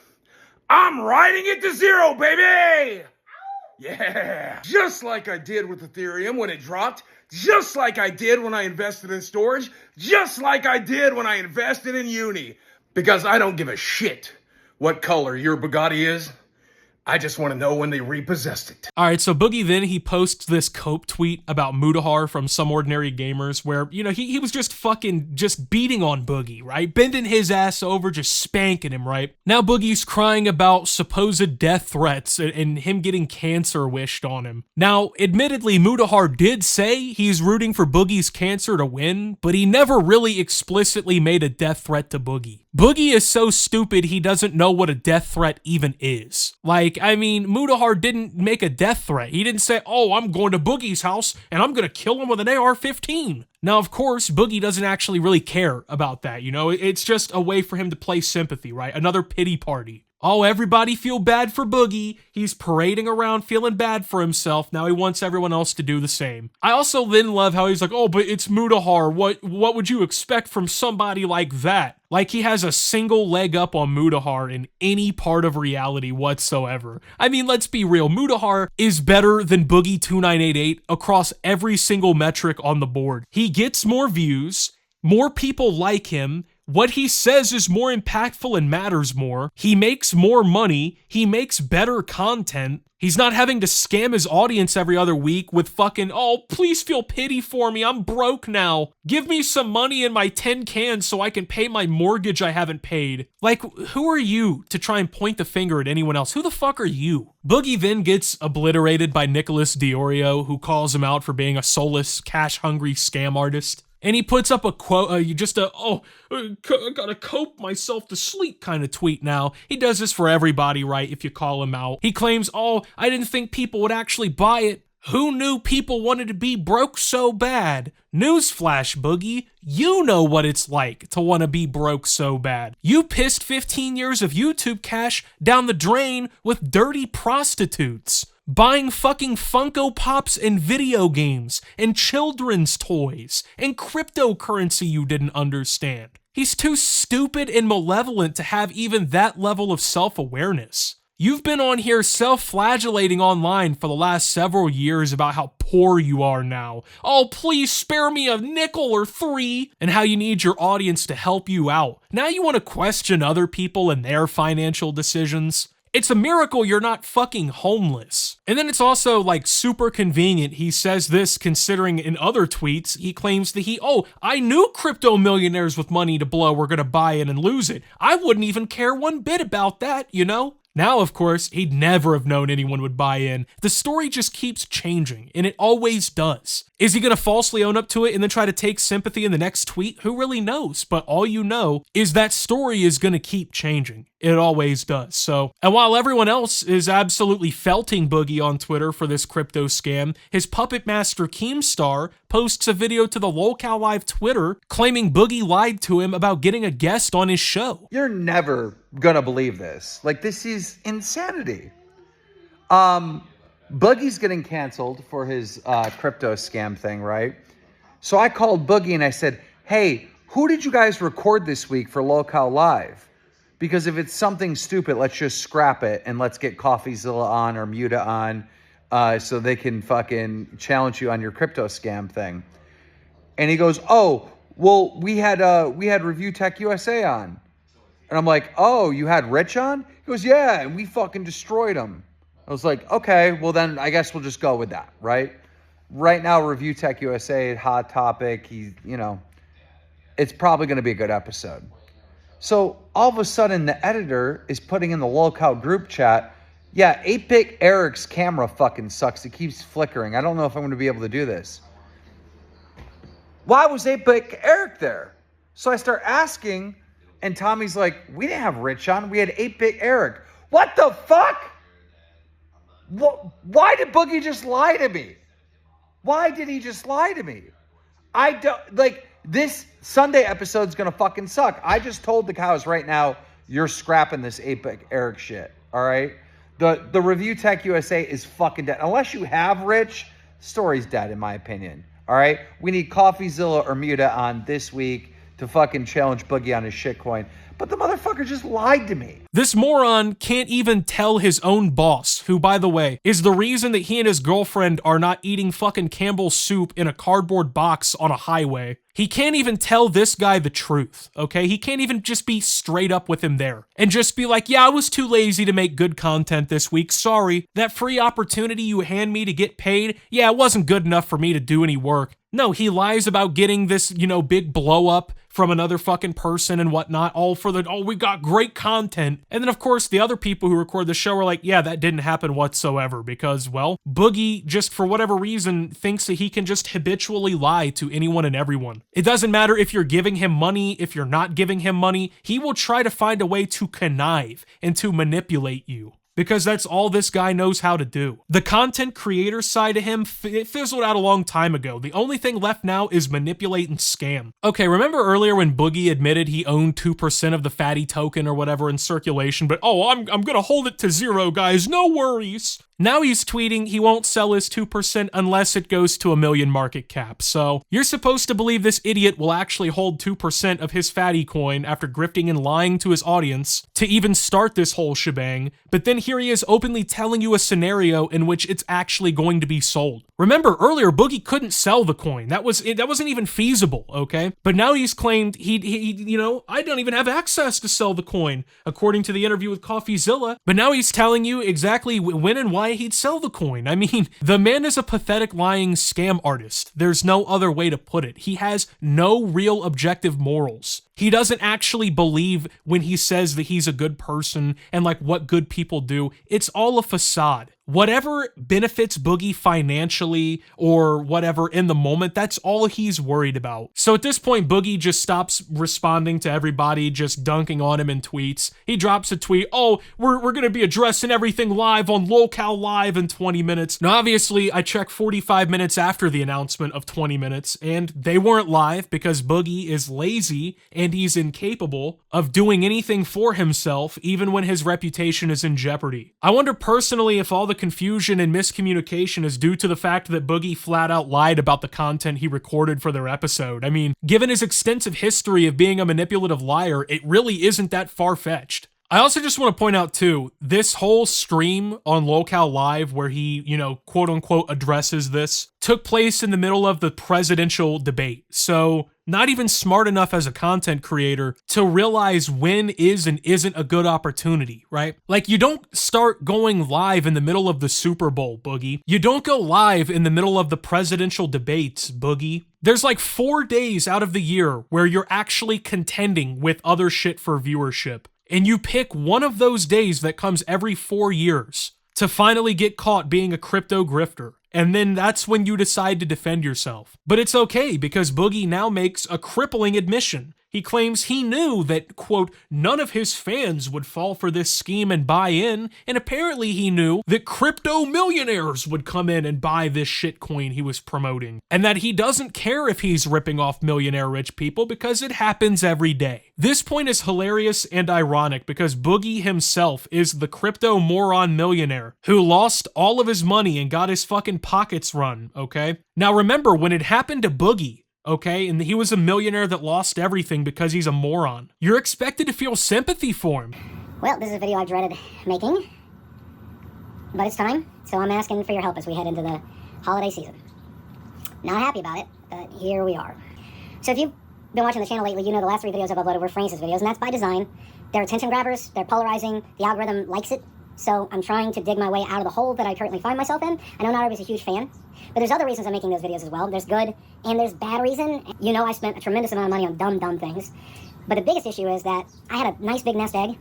I'm riding it to zero, baby! Yeah. Just like I did with Ethereum when it dropped. Just like I did when I invested in storage. Just like I did when I invested in Uni. Because I don't give a shit what color your Bugatti is. I just want to know when they repossessed it.
All right, so Boogie then he posts this cope tweet about Mutahar from Some Ordinary Gamers where, you know, he was just beating on Boogie, right? Bending his ass over, just spanking him, right? Now Boogie's crying about supposed death threats and him getting cancer wished on him. Now, admittedly, Mutahar did say he's rooting for Boogie's cancer to win, but he never really explicitly made a death threat to Boogie. Boogie is so stupid he doesn't know what a death threat even is. Like, I mean, Mutahar didn't make a death threat. He didn't say, oh, I'm going to Boogie's house and I'm going to kill him with an AR-15. Now, of course, Boogie doesn't actually really care about that, you know? It's just a way for him to play sympathy, right? Another pity party. Oh, everybody feel bad for Boogie. He's parading around feeling bad for himself. Now he wants everyone else to do the same. I also then love how he's like, oh, but it's Mutahar. What would you expect from somebody like that? Like he has a single leg up on Mutahar in any part of reality whatsoever. I mean, let's be real. Mutahar is better than Boogie2988 across every single metric on the board. He gets more views, more people like him, what he says is more impactful and matters more. He makes more money. He makes better content. He's not having to scam his audience every other week with fucking, oh, please feel pity for me. I'm broke now. Give me some money in my 10 cans so I can pay my mortgage I haven't paid. Like, who are you to try and point the finger at anyone else? Who the fuck are you? Boogie then gets obliterated by Nicholas Diorio, who calls him out for being a soulless, cash-hungry scam artist. And he puts up a quote, I gotta cope myself to sleep kind of tweet now. He does this for everybody, right, if you call him out. He claims, oh, I didn't think people would actually buy it. Who knew people wanted to be broke so bad? Newsflash, Boogie, you know what it's like to want to be broke so bad. You pissed 15 years of YouTube cash down the drain with dirty prostitutes. Buying fucking Funko Pops and video games and children's toys and cryptocurrency you didn't understand. He's too stupid and malevolent to have even that level of self-awareness. You've been on here self-flagellating online for the last several years about how poor you are now. Oh, please spare me a nickel or 3, and how you need your audience to help you out. Now you want to question other people and their financial decisions? It's a miracle you're not fucking homeless. And then it's also like super convenient. He says this considering in other tweets, he claims that I knew crypto millionaires with money to blow were gonna buy it and lose it. I wouldn't even care one bit about that, you know? Now, of course, he'd never have known anyone would buy in. The story just keeps changing, and it always does. Is he going to falsely own up to it and then try to take sympathy in the next tweet? Who really knows? But all you know is that story is going to keep changing. It always does. So, and while everyone else is absolutely felting Boogie on Twitter for this crypto scam, his puppet master Keemstar posts a video to the Lolcow Live Twitter claiming Boogie lied to him about getting a guest on his show.
You're never gonna believe this. Like, this is insanity. Boogie's getting canceled for his crypto scam thing, right? So I called Boogie and I said, hey, who did you guys record this week for Lolcow Live? Because if it's something stupid, let's just scrap it and let's get Coffeezilla on or Muta on so they can fucking challenge you on your crypto scam thing. And he goes, oh, well, we had Review Tech USA on. And I'm like, oh, you had Rich on? He goes, yeah, and we fucking destroyed him. I was like, okay, well then I guess we'll just go with that, right? Right now, Review Tech USA, hot topic. It's probably going to be a good episode. So all of a sudden, the editor is putting in the locale group chat, yeah, 8-Bit Eric's camera fucking sucks. It keeps flickering. I don't know if I'm going to be able to do this. Why was 8-Bit Eric there? So I start asking, and Tommy's like, we didn't have Rich on. We had 8-Bit Eric. What the fuck? Why did Boogie just lie to me? Why did he just lie to me? I don't, like, this Sunday episode's going to fucking suck. I just told the cows right now, you're scrapping this 8-Bit Eric shit, all right? The Review Tech USA is fucking dead. Unless you have Rich, the story's dead, in my opinion. All right? We need Coffeezilla or Muta on this week to fucking challenge Boogie on his shitcoin. But the motherfucker just lied to me.
This moron can't even tell his own boss, who, by the way, is the reason that he and his girlfriend are not eating fucking Campbell's soup in a cardboard box on a highway. He can't even tell this guy the truth, okay? He can't even just be straight up with him there and just be like, yeah, I was too lazy to make good content this week. Sorry. That free opportunity you hand me to get paid, yeah, it wasn't good enough for me to do any work. No, he lies about getting this, big blow up from another fucking person and whatnot, all for the, we got great content. And then, of course, the other people who record the show are like, yeah, that didn't happen whatsoever because, well, Boogie, just for whatever reason, thinks that he can just habitually lie to anyone and everyone. It doesn't matter if you're giving him money, if you're not giving him money, he will try to find a way to connive and to manipulate you. Because that's all this guy knows how to do. The content creator side of him, it fizzled out a long time ago. The only thing left now is manipulate and scam. Okay, remember earlier when Boogie admitted he owned 2% of the Faddy Token or whatever in circulation, but I'm gonna hold it to 0, guys, no worries. Now he's tweeting he won't sell his 2% unless it goes to 1 million market cap. So you're supposed to believe this idiot will actually hold 2% of his Faddy coin after grifting and lying to his audience to even start this whole shebang. But then here he is openly telling you a scenario in which it's actually going to be sold. Remember earlier, Boogie couldn't sell the coin. That wasn't even feasible, okay? But now he's claimed I don't even have access to sell the coin, according to the interview with Coffeezilla. But now he's telling you exactly when and why he'd sell the coin. I mean, the man is a pathetic lying scam artist. There's no other way to put it. He has no real objective morals. He doesn't actually believe when he says that he's a good person and like what good people do. It's all a facade. Whatever benefits Boogie financially or whatever in the moment, that's all he's worried about. So at this point, Boogie just stops responding to everybody, just dunking on him in tweets. He drops a tweet, we're going to be addressing everything live on Locale Live in 20 minutes. Now, obviously, I checked 45 minutes after the announcement of 20 minutes, and they weren't live because Boogie is lazy and he's incapable of doing anything for himself, even when his reputation is in jeopardy. I wonder personally if all the confusion and miscommunication is due to the fact that Boogie flat out lied about the content he recorded for their episode. I mean, given his extensive history of being a manipulative liar, it really isn't that far-fetched. I also just want to point out too, this whole stream on Locale Live where he, quote unquote addresses this took place in the middle of the presidential debate. So not even smart enough as a content creator to realize when is and isn't a good opportunity, right? Like you don't start going live in the middle of the Super Bowl, Boogie. You don't go live in the middle of the presidential debates, Boogie. There's like 4 days out of the year where you're actually contending with other shit for viewership. And you pick one of those days that comes every 4 years to finally get caught being a crypto grifter. And then that's when you decide to defend yourself. But it's okay because Boogie now makes a crippling admission. He claims he knew that, quote, none of his fans would fall for this scheme and buy in, and apparently he knew that crypto millionaires would come in and buy this shitcoin he was promoting, and that he doesn't care if he's ripping off millionaire rich people because it happens every day. This point is hilarious and ironic because Boogie himself is the crypto moron millionaire who lost all of his money and got his fucking pockets run, okay? Now remember, when it happened to Boogie, okay, and he was a millionaire that lost everything because he's a moron, you're expected to feel sympathy for him.
Well, this is a video I dreaded making, but it's time, so I'm asking for your help as we head into the holiday season. Not happy about it, but here we are. So if you've been watching the channel lately, you know the last 3 videos I've uploaded were Francis videos, and that's by design. They're attention grabbers, they're polarizing, the algorithm likes it, so I'm trying to dig my way out of the hole that I currently find myself in. I know not everybody's a huge fan, but there's other reasons I'm making those videos as well. There's good and there's bad reason. You know I spent a tremendous amount of money on dumb things. But the biggest issue is that I had a nice big nest egg.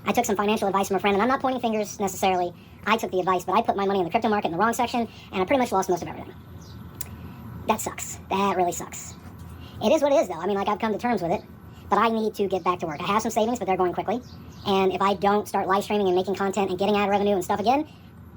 I took some financial advice from a friend, and I'm not pointing fingers necessarily. I took the advice, but I put my money in the crypto market in the wrong section, and I pretty much lost most of everything. That sucks. That really sucks. It is what it is, though. I mean, like, I've come to terms with it, but I need to get back to work. I have some savings, but they're going quickly. And if I don't start live streaming and making content and getting ad revenue and stuff again,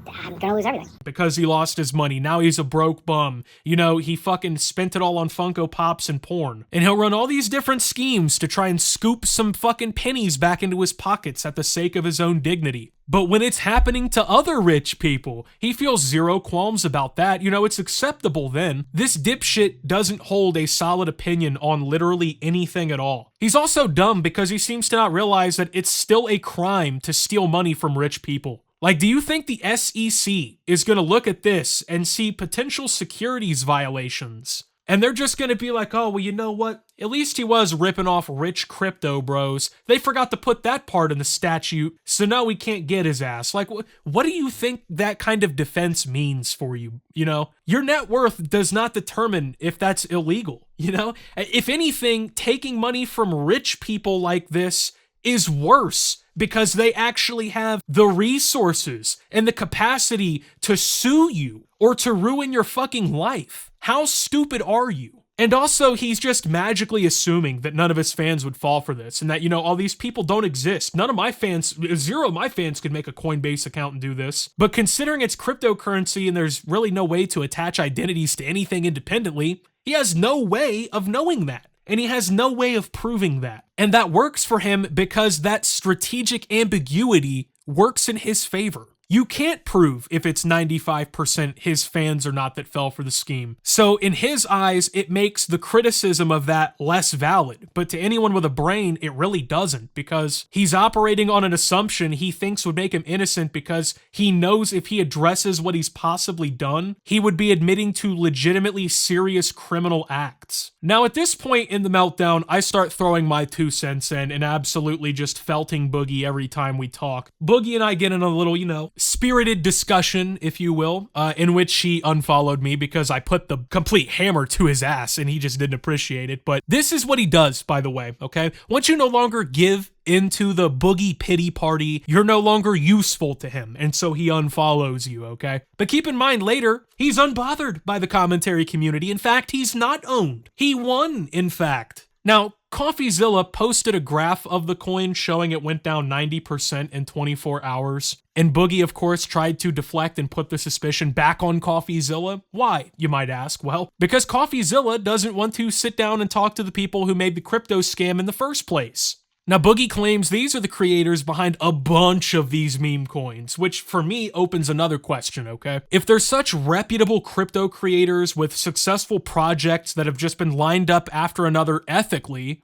I'm gonna lose everything.
Because he lost his money. Now he's a broke bum. You know, he fucking spent it all on Funko Pops and porn. And he'll run all these different schemes to try and scoop some fucking pennies back into his pockets at the sake of his own dignity. But when it's happening to other rich people, he feels zero qualms about that. You know, it's acceptable then. This dipshit doesn't hold a solid opinion on literally anything at all. He's also dumb because he seems to not realize that it's still a crime to steal money from rich people. Like, do you think the SEC is going to look at this and see potential securities violations? And they're just going to be like, oh, well, you know what? At least he was ripping off rich crypto bros. They forgot to put that part in the statute, so now we can't get his ass. Like, what do you think that kind of defense means for you? You know, your net worth does not determine if that's illegal. You know, if anything, taking money from rich people like this is worse, because they actually have the resources and the capacity to sue you or to ruin your fucking life. How stupid are you? And also, he's just magically assuming that none of his fans would fall for this and that, you know, all these people don't exist. None of my fans, zero of my fans could make a Coinbase account and do this. But considering it's cryptocurrency and there's really no way to attach identities to anything independently, he has no way of knowing that. And he has no way of proving that. And that works for him because that strategic ambiguity works in his favor. You can't prove if it's 95% his fans or not that fell for the scheme. So in his eyes, it makes the criticism of that less valid. But to anyone with a brain, it really doesn't, because he's operating on an assumption he thinks would make him innocent because he knows if he addresses what he's possibly done, he would be admitting to legitimately serious criminal acts. Now at this point in the meltdown, I start throwing my 2 cents in and absolutely just felting Boogie every time we talk. Boogie and I get in a little, you know, spirited discussion, if you will, in which he unfollowed me because I put the complete hammer to his ass and he just didn't appreciate it. But this is what he does, by the way, okay? Once you no longer give into the Boogie pity party, you're no longer useful to him, and so he unfollows you, okay? But keep in mind, later, he's unbothered by the commentary community. In fact, he's not owned. He won, in fact. Now, Coffeezilla posted a graph of the coin showing it went down 90% in 24 hours. And Boogie, of course, tried to deflect and put the suspicion back on Coffeezilla. Why, you might ask? Well, because Coffeezilla doesn't want to sit down and talk to the people who made the crypto scam in the first place. Now, Boogie claims these are the creators behind a bunch of these meme coins, which for me opens another question, okay? If there's such reputable crypto creators with successful projects that have just been lined up after another ethically,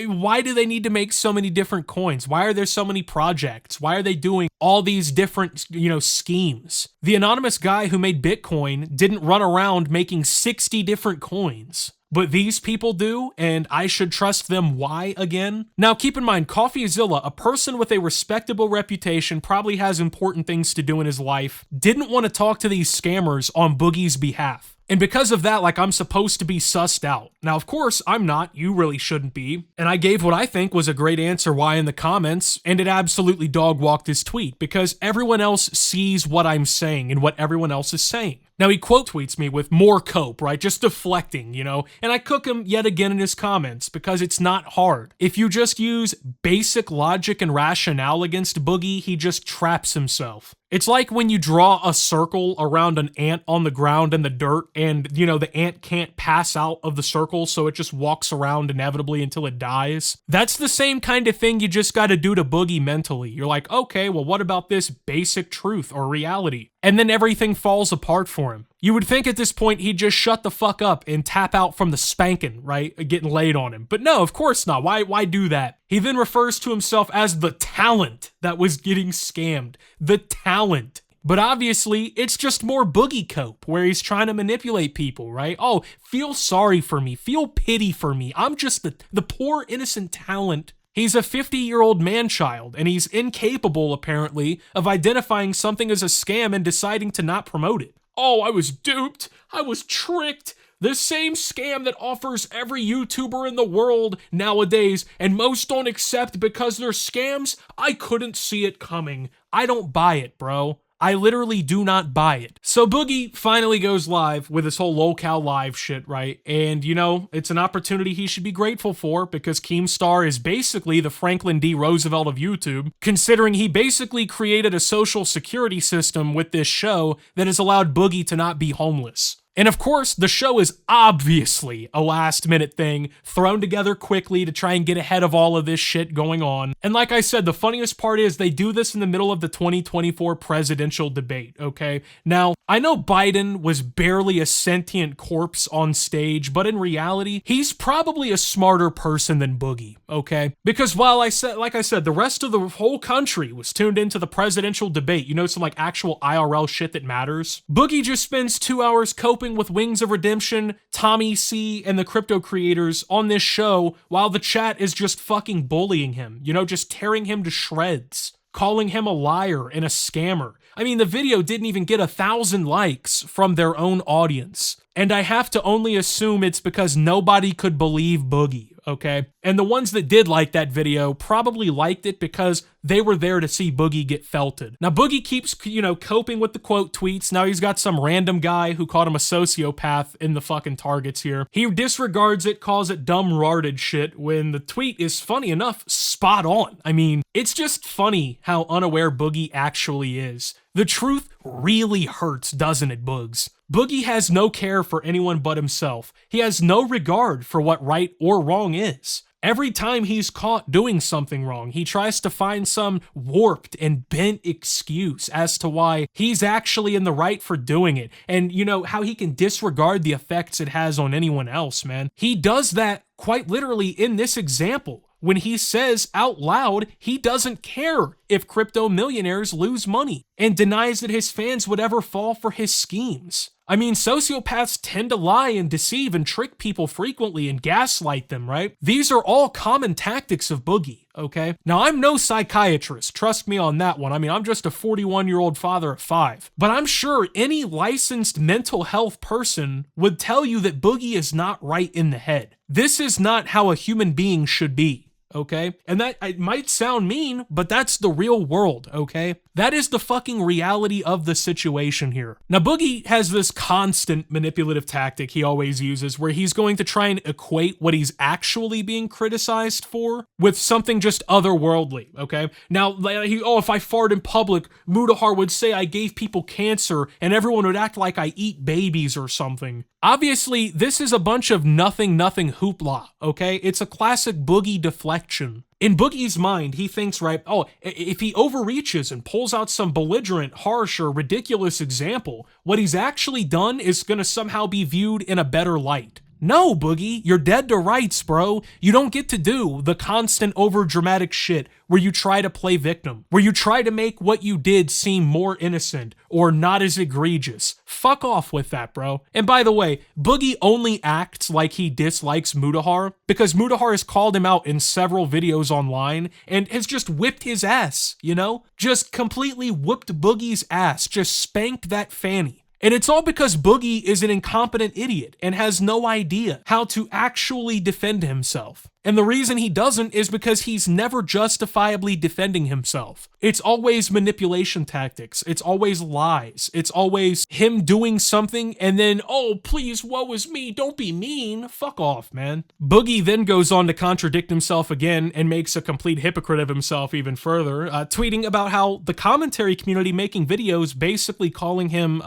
why do they need to make so many different coins? Why are there so many projects? Why are they doing all these different, you know, schemes? The anonymous guy who made Bitcoin didn't run around making 60 different coins. But these people do, and I should trust them. Why again? Now keep in mind, Coffeezilla, a person with a respectable reputation, probably has important things to do in his life, didn't want to talk to these scammers on Boogie's behalf. And because of that, like, I'm supposed to be sussed out. Now, of course, I'm not. You really shouldn't be. And I gave what I think was a great answer why in the comments, and it absolutely dog-walked his tweet, because everyone else sees what I'm saying and what everyone else is saying. Now, he quote tweets me with more cope, right? Just deflecting, you know? And I cook him yet again in his comments because it's not hard. If you just use basic logic and rationale against Boogie, he just traps himself. It's like when you draw a circle around an ant on the ground in the dirt and, you know, the ant can't pass out of the circle, so it just walks around inevitably until it dies. That's the same kind of thing you just gotta do to Boogie mentally. You're like, okay, well, what about this basic truth or reality? And then everything falls apart for him. You would think at this point he'd just shut the fuck up and tap out from the spanking, right? Getting laid on him. But no, of course not. Why do that? He then refers to himself as the talent that was getting scammed. The talent. But obviously, it's just more Boogie cope, where he's trying to manipulate people, right? Oh, feel sorry for me. Feel pity for me. I'm just the poor innocent talent. He's a 50-year-old man-child, and he's incapable, apparently, of identifying something as a scam and deciding to not promote it. Oh, I was duped. I was tricked. This same scam that offers every YouTuber in the world nowadays, and most don't accept because they're scams, I couldn't see it coming. I don't buy it, bro. I literally do not buy it. So Boogie finally goes live with this whole locale live shit, right? And you know, it's an opportunity he should be grateful for because Keemstar is basically the Franklin D. Roosevelt of YouTube, considering he basically created a social security system with this show that has allowed Boogie to not be homeless. And of course, the show is obviously a last-minute thing, thrown together quickly to try and get ahead of all of this shit going on. And like I said, the funniest part is they do this in the middle of the 2024 presidential debate, okay? Now, I know Biden was barely a sentient corpse on stage, but in reality, he's probably a smarter person than Boogie, okay? Because while like I said, the rest of the whole country was tuned into the presidential debate, you know, some like actual IRL shit that matters. Boogie just spends 2 hours coping with Wings of Redemption, Tommy C, and the crypto creators on this show while the chat is just fucking bullying him, you know, just tearing him to shreds, calling him a liar and a scammer. I mean, the video didn't even get 1,000 likes from their own audience. And I have to only assume it's because nobody could believe Boogie, okay? And the ones that did like that video probably liked it because they were there to see Boogie get felted. Now, Boogie keeps, you know, coping with the quote tweets. Now he's got some random guy who called him a sociopath in the fucking targets here. He disregards it, calls it dumb rarded shit when the tweet is, funny enough, spot on. I mean, it's just funny how unaware Boogie actually is. The truth really hurts, doesn't it, Boogs? Boogie has no care for anyone but himself. He has no regard for what right or wrong is. Every time he's caught doing something wrong, he tries to find some warped and bent excuse as to why he's actually in the right for doing it. And, you know, how he can disregard the effects it has on anyone else, man. He does that quite literally in this example, when he says out loud he doesn't care if crypto millionaires lose money and denies that his fans would ever fall for his schemes. I mean, sociopaths tend to lie and deceive and trick people frequently and gaslight them, right? These are all common tactics of Boogie, okay? Now, I'm no psychiatrist, trust me on that one. I mean, I'm just a 41-year-old father of 5. But I'm sure any licensed mental health person would tell you that Boogie is not right in the head. This is not how a human being should be. Okay? And that it might sound mean, but that's the real world, okay? That is the fucking reality of the situation here. Now, Boogie has this constant manipulative tactic he always uses where he's going to try and equate what he's actually being criticized for with something just otherworldly, okay? Now, if I fart in public, Mudahar would say I gave people cancer and everyone would act like I eat babies or something. Obviously, this is a bunch of nothing hoopla, okay? It's a classic Boogie deflection. In Boogie's mind, he thinks, right, oh, if he overreaches and pulls out some belligerent, harsh, or ridiculous example, what he's actually done is going to somehow be viewed in a better light. No, Boogie, you're dead to rights, bro. You don't get to do the constant overdramatic shit where you try to play victim, where you try to make what you did seem more innocent or not as egregious. Fuck off with that, bro. And by the way, Boogie only acts like he dislikes Mudahar because Mudahar has called him out in several videos online and has just whipped his ass, you know? Just completely whooped Boogie's ass, just spanked that fanny. And it's all because Boogie is an incompetent idiot and has no idea how to actually defend himself. And the reason he doesn't is because he's never justifiably defending himself. It's always manipulation tactics. It's always lies. It's always him doing something and then, oh, please, woe is me. Don't be mean. Fuck off, man. Boogie then goes on to contradict himself again and makes a complete hypocrite of himself even further, tweeting about how the commentary community making videos basically calling him,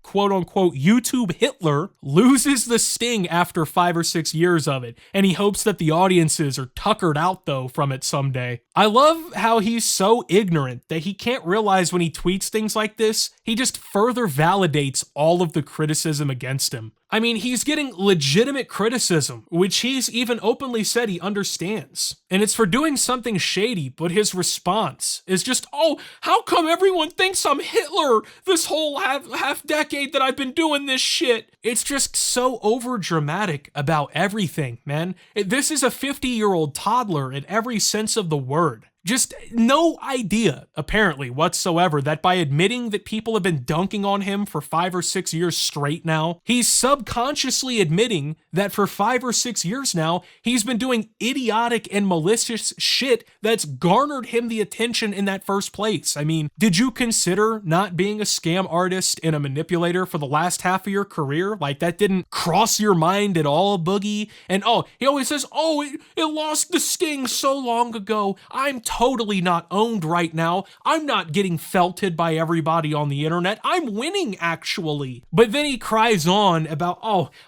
quote-unquote YouTube Hitler loses the sting after 5 or 6 years of it, and he hopes that the audiences are tuckered out, though, from it someday. I love how he's so ignorant that he can't realize when he tweets things like this, he just further validates all of the criticism against him. I mean, he's getting legitimate criticism, which he's even openly said he understands. And it's for doing something shady, but his response is just, oh, how come everyone thinks I'm Hitler this whole half decade that I've been doing this shit? It's just so overdramatic about everything, man. This is a 50-year-old toddler in every sense of the word. Just no idea, apparently, whatsoever, that by admitting that people have been dunking on him for 5 or 6 years straight now, he's subconsciously admitting that for 5 or 6 years now, he's been doing idiotic and malicious shit that's garnered him the attention in that first place. I mean, did you consider not being a scam artist and a manipulator for the last half of your career? Like, that didn't cross your mind at all, Boogie? And he always says, it lost the sting so long ago. I'm totally not owned right now. I'm not getting felted by everybody on the internet. I'm winning, actually. But then he cries on about,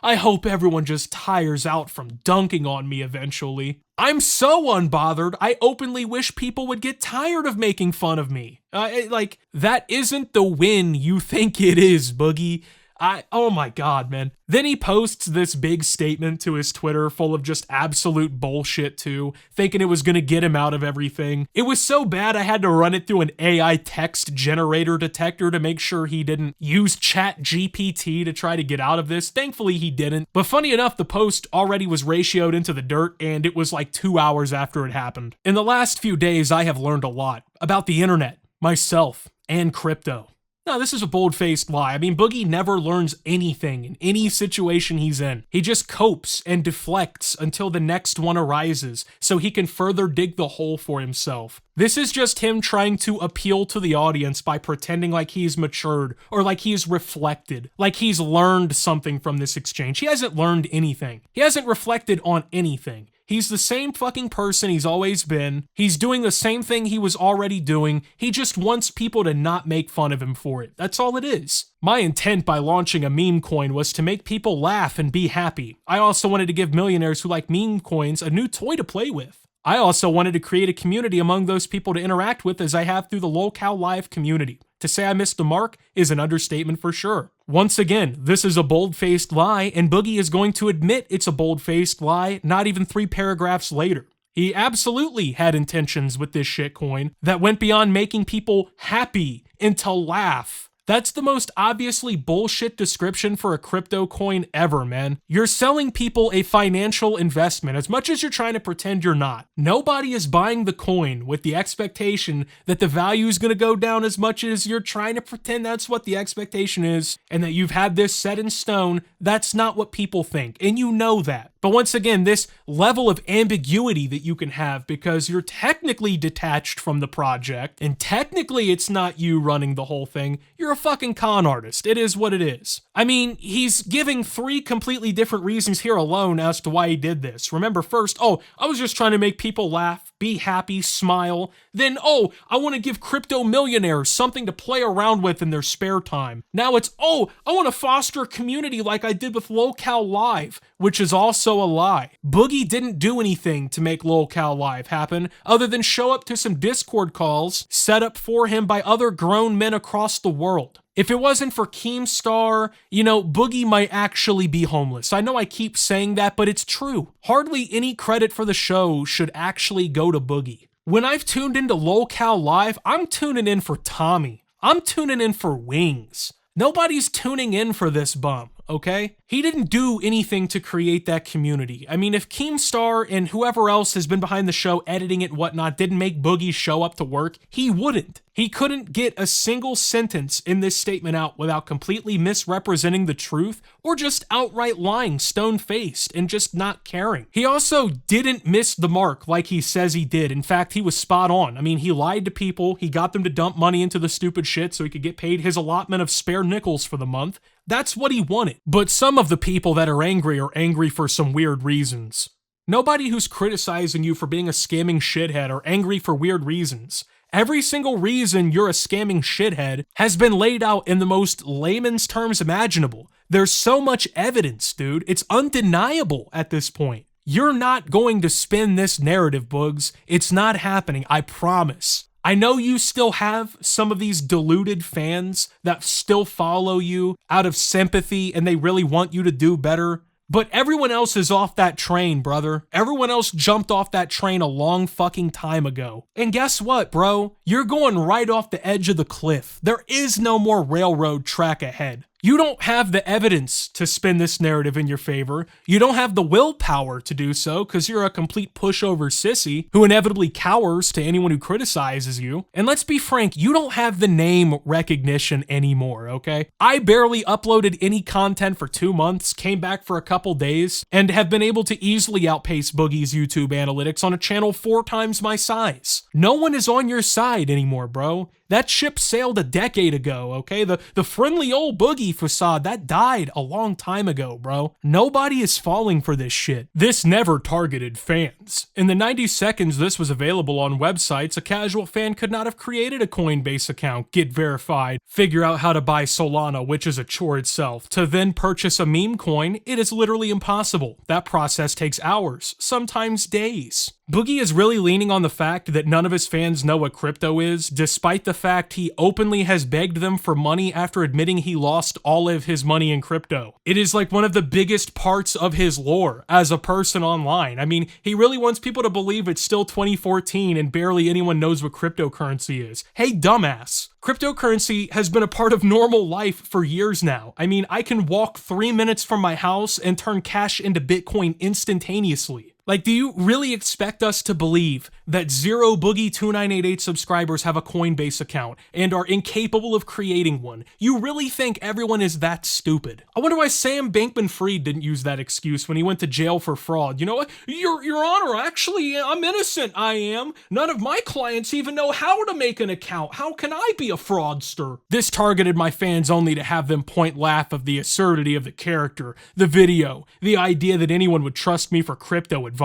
I hope everyone just tires out from dunking on me eventually. I'm so unbothered, I openly wish people would get tired of making fun of me. That isn't the win you think it is, Boogie. Oh my God, man. Then he posts this big statement to his Twitter full of just absolute bullshit too, thinking it was gonna get him out of everything. It was so bad I had to run it through an AI text generator detector to make sure he didn't use ChatGPT to try to get out of this. Thankfully he didn't. But funny enough, the post already was ratioed into the dirt and it was like 2 hours after it happened. In the last few days, I have learned a lot about the internet, myself, and crypto. No, this is a bold-faced lie. I mean, Boogie never learns anything in any situation he's in. He just copes and deflects until the next one arises so he can further dig the hole for himself. This is just him trying to appeal to the audience by pretending like he's matured or like he's reflected, like he's learned something from this exchange. He hasn't learned anything. He hasn't reflected on anything. He's the same fucking person he's always been. He's doing the same thing he was already doing. He just wants people to not make fun of him for it. That's all it is. My intent by launching a meme coin was to make people laugh and be happy. I also wanted to give millionaires who like meme coins a new toy to play with. I also wanted to create a community among those people to interact with as I have through the Lolcow Live community. To say I missed the mark is an understatement for sure. Once again, this is a bold-faced lie, and Boogie is going to admit it's a bold-faced lie not even 3 paragraphs later. He absolutely had intentions with this shitcoin that went beyond making people happy and to laugh. That's the most obviously bullshit description for a crypto coin ever, man. You're selling people a financial investment as much as you're trying to pretend you're not. Nobody is buying the coin with the expectation that the value is going to go down as much as you're trying to pretend that's what the expectation is and that you've had this set in stone. That's not what people think, and you know that. But once again, this level of ambiguity that you can have because you're technically detached from the project and technically it's not you running the whole thing, you're a fucking con artist. It is what it is. I mean, he's giving 3 completely different reasons here alone as to why he did this. Remember, first, I was just trying to make people laugh, be happy, smile. Then, I want to give crypto millionaires something to play around with in their spare time. Now it's, I want to foster a community like I did with Lolcow Live, which is also a lie. Boogie didn't do anything to make Lolcow Live happen other than show up to some Discord calls set up for him by other grown men across the world. If it wasn't for Keemstar, Boogie might actually be homeless. I know I keep saying that, but it's true. Hardly any credit for the show should actually go to Boogie. When I've tuned into Lolcow Live, I'm tuning in for Tommy. I'm tuning in for Wings. Nobody's tuning in for this bum, okay? He didn't do anything to create that community. I mean, if Keemstar and whoever else has been behind the show editing it and whatnot didn't make Boogie show up to work, he wouldn't. He couldn't get a single sentence in this statement out without completely misrepresenting the truth or just outright lying stone-faced and just not caring. He also didn't miss the mark like he says he did. In fact, he was spot on. I mean, he lied to people. He got them to dump money into the stupid shit so he could get paid his allotment of spare nickels for the month. That's what he wanted. But some of the people that are angry for some weird reasons. Nobody who's criticizing you for being a scamming shithead are angry for weird reasons. Every single reason you're a scamming shithead has been laid out in the most layman's terms imaginable. There's so much evidence, dude. It's undeniable at this point. You're not going to spin this narrative, Boogs. It's not happening, I promise. I know you still have some of these deluded fans that still follow you out of sympathy and they really want you to do better. But everyone else is off that train, brother. Everyone else jumped off that train a long fucking time ago. And guess what, bro? You're going right off the edge of the cliff. There is no more railroad track ahead. You don't have the evidence to spin this narrative in your favor. You don't have the willpower to do so because you're a complete pushover sissy who inevitably cowers to anyone who criticizes you. And let's be frank, you don't have the name recognition anymore, okay? I barely uploaded any content for 2 months, came back for a couple days, and have been able to easily outpace Boogie's YouTube analytics on a channel 4 times my size. No one is on your side anymore, bro. That ship sailed a decade ago, okay? The friendly old Boogie facade, that died a long time ago, bro. Nobody is falling for this shit. This never targeted fans. In the 90 seconds this was available on websites, a casual fan could not have created a Coinbase account, get verified, figure out how to buy Solana, which is a chore itself, to then purchase a meme coin. It is literally impossible. That process takes hours, sometimes days. Boogie is really leaning on the fact that none of his fans know what crypto is, despite the fact he openly has begged them for money after admitting he lost all of his money in crypto. It is like one of the biggest parts of his lore as a person online. I mean, he really wants people to believe it's still 2014 and barely anyone knows what cryptocurrency is. Hey, dumbass. Cryptocurrency has been a part of normal life for years now. I mean, I can walk 3 minutes from my house and turn cash into Bitcoin instantaneously. Like, do you really expect us to believe that 0 Boogie2988 subscribers have a Coinbase account and are incapable of creating one? You really think everyone is that stupid? I wonder why Sam Bankman-Fried didn't use that excuse when he went to jail for fraud. You know what? Your Honor, actually, I'm innocent, I am. None of my clients even know how to make an account. How can I be a fraudster? This targeted my fans only to have them point laugh of the absurdity of the character, the video, the idea that anyone would trust me for crypto advice.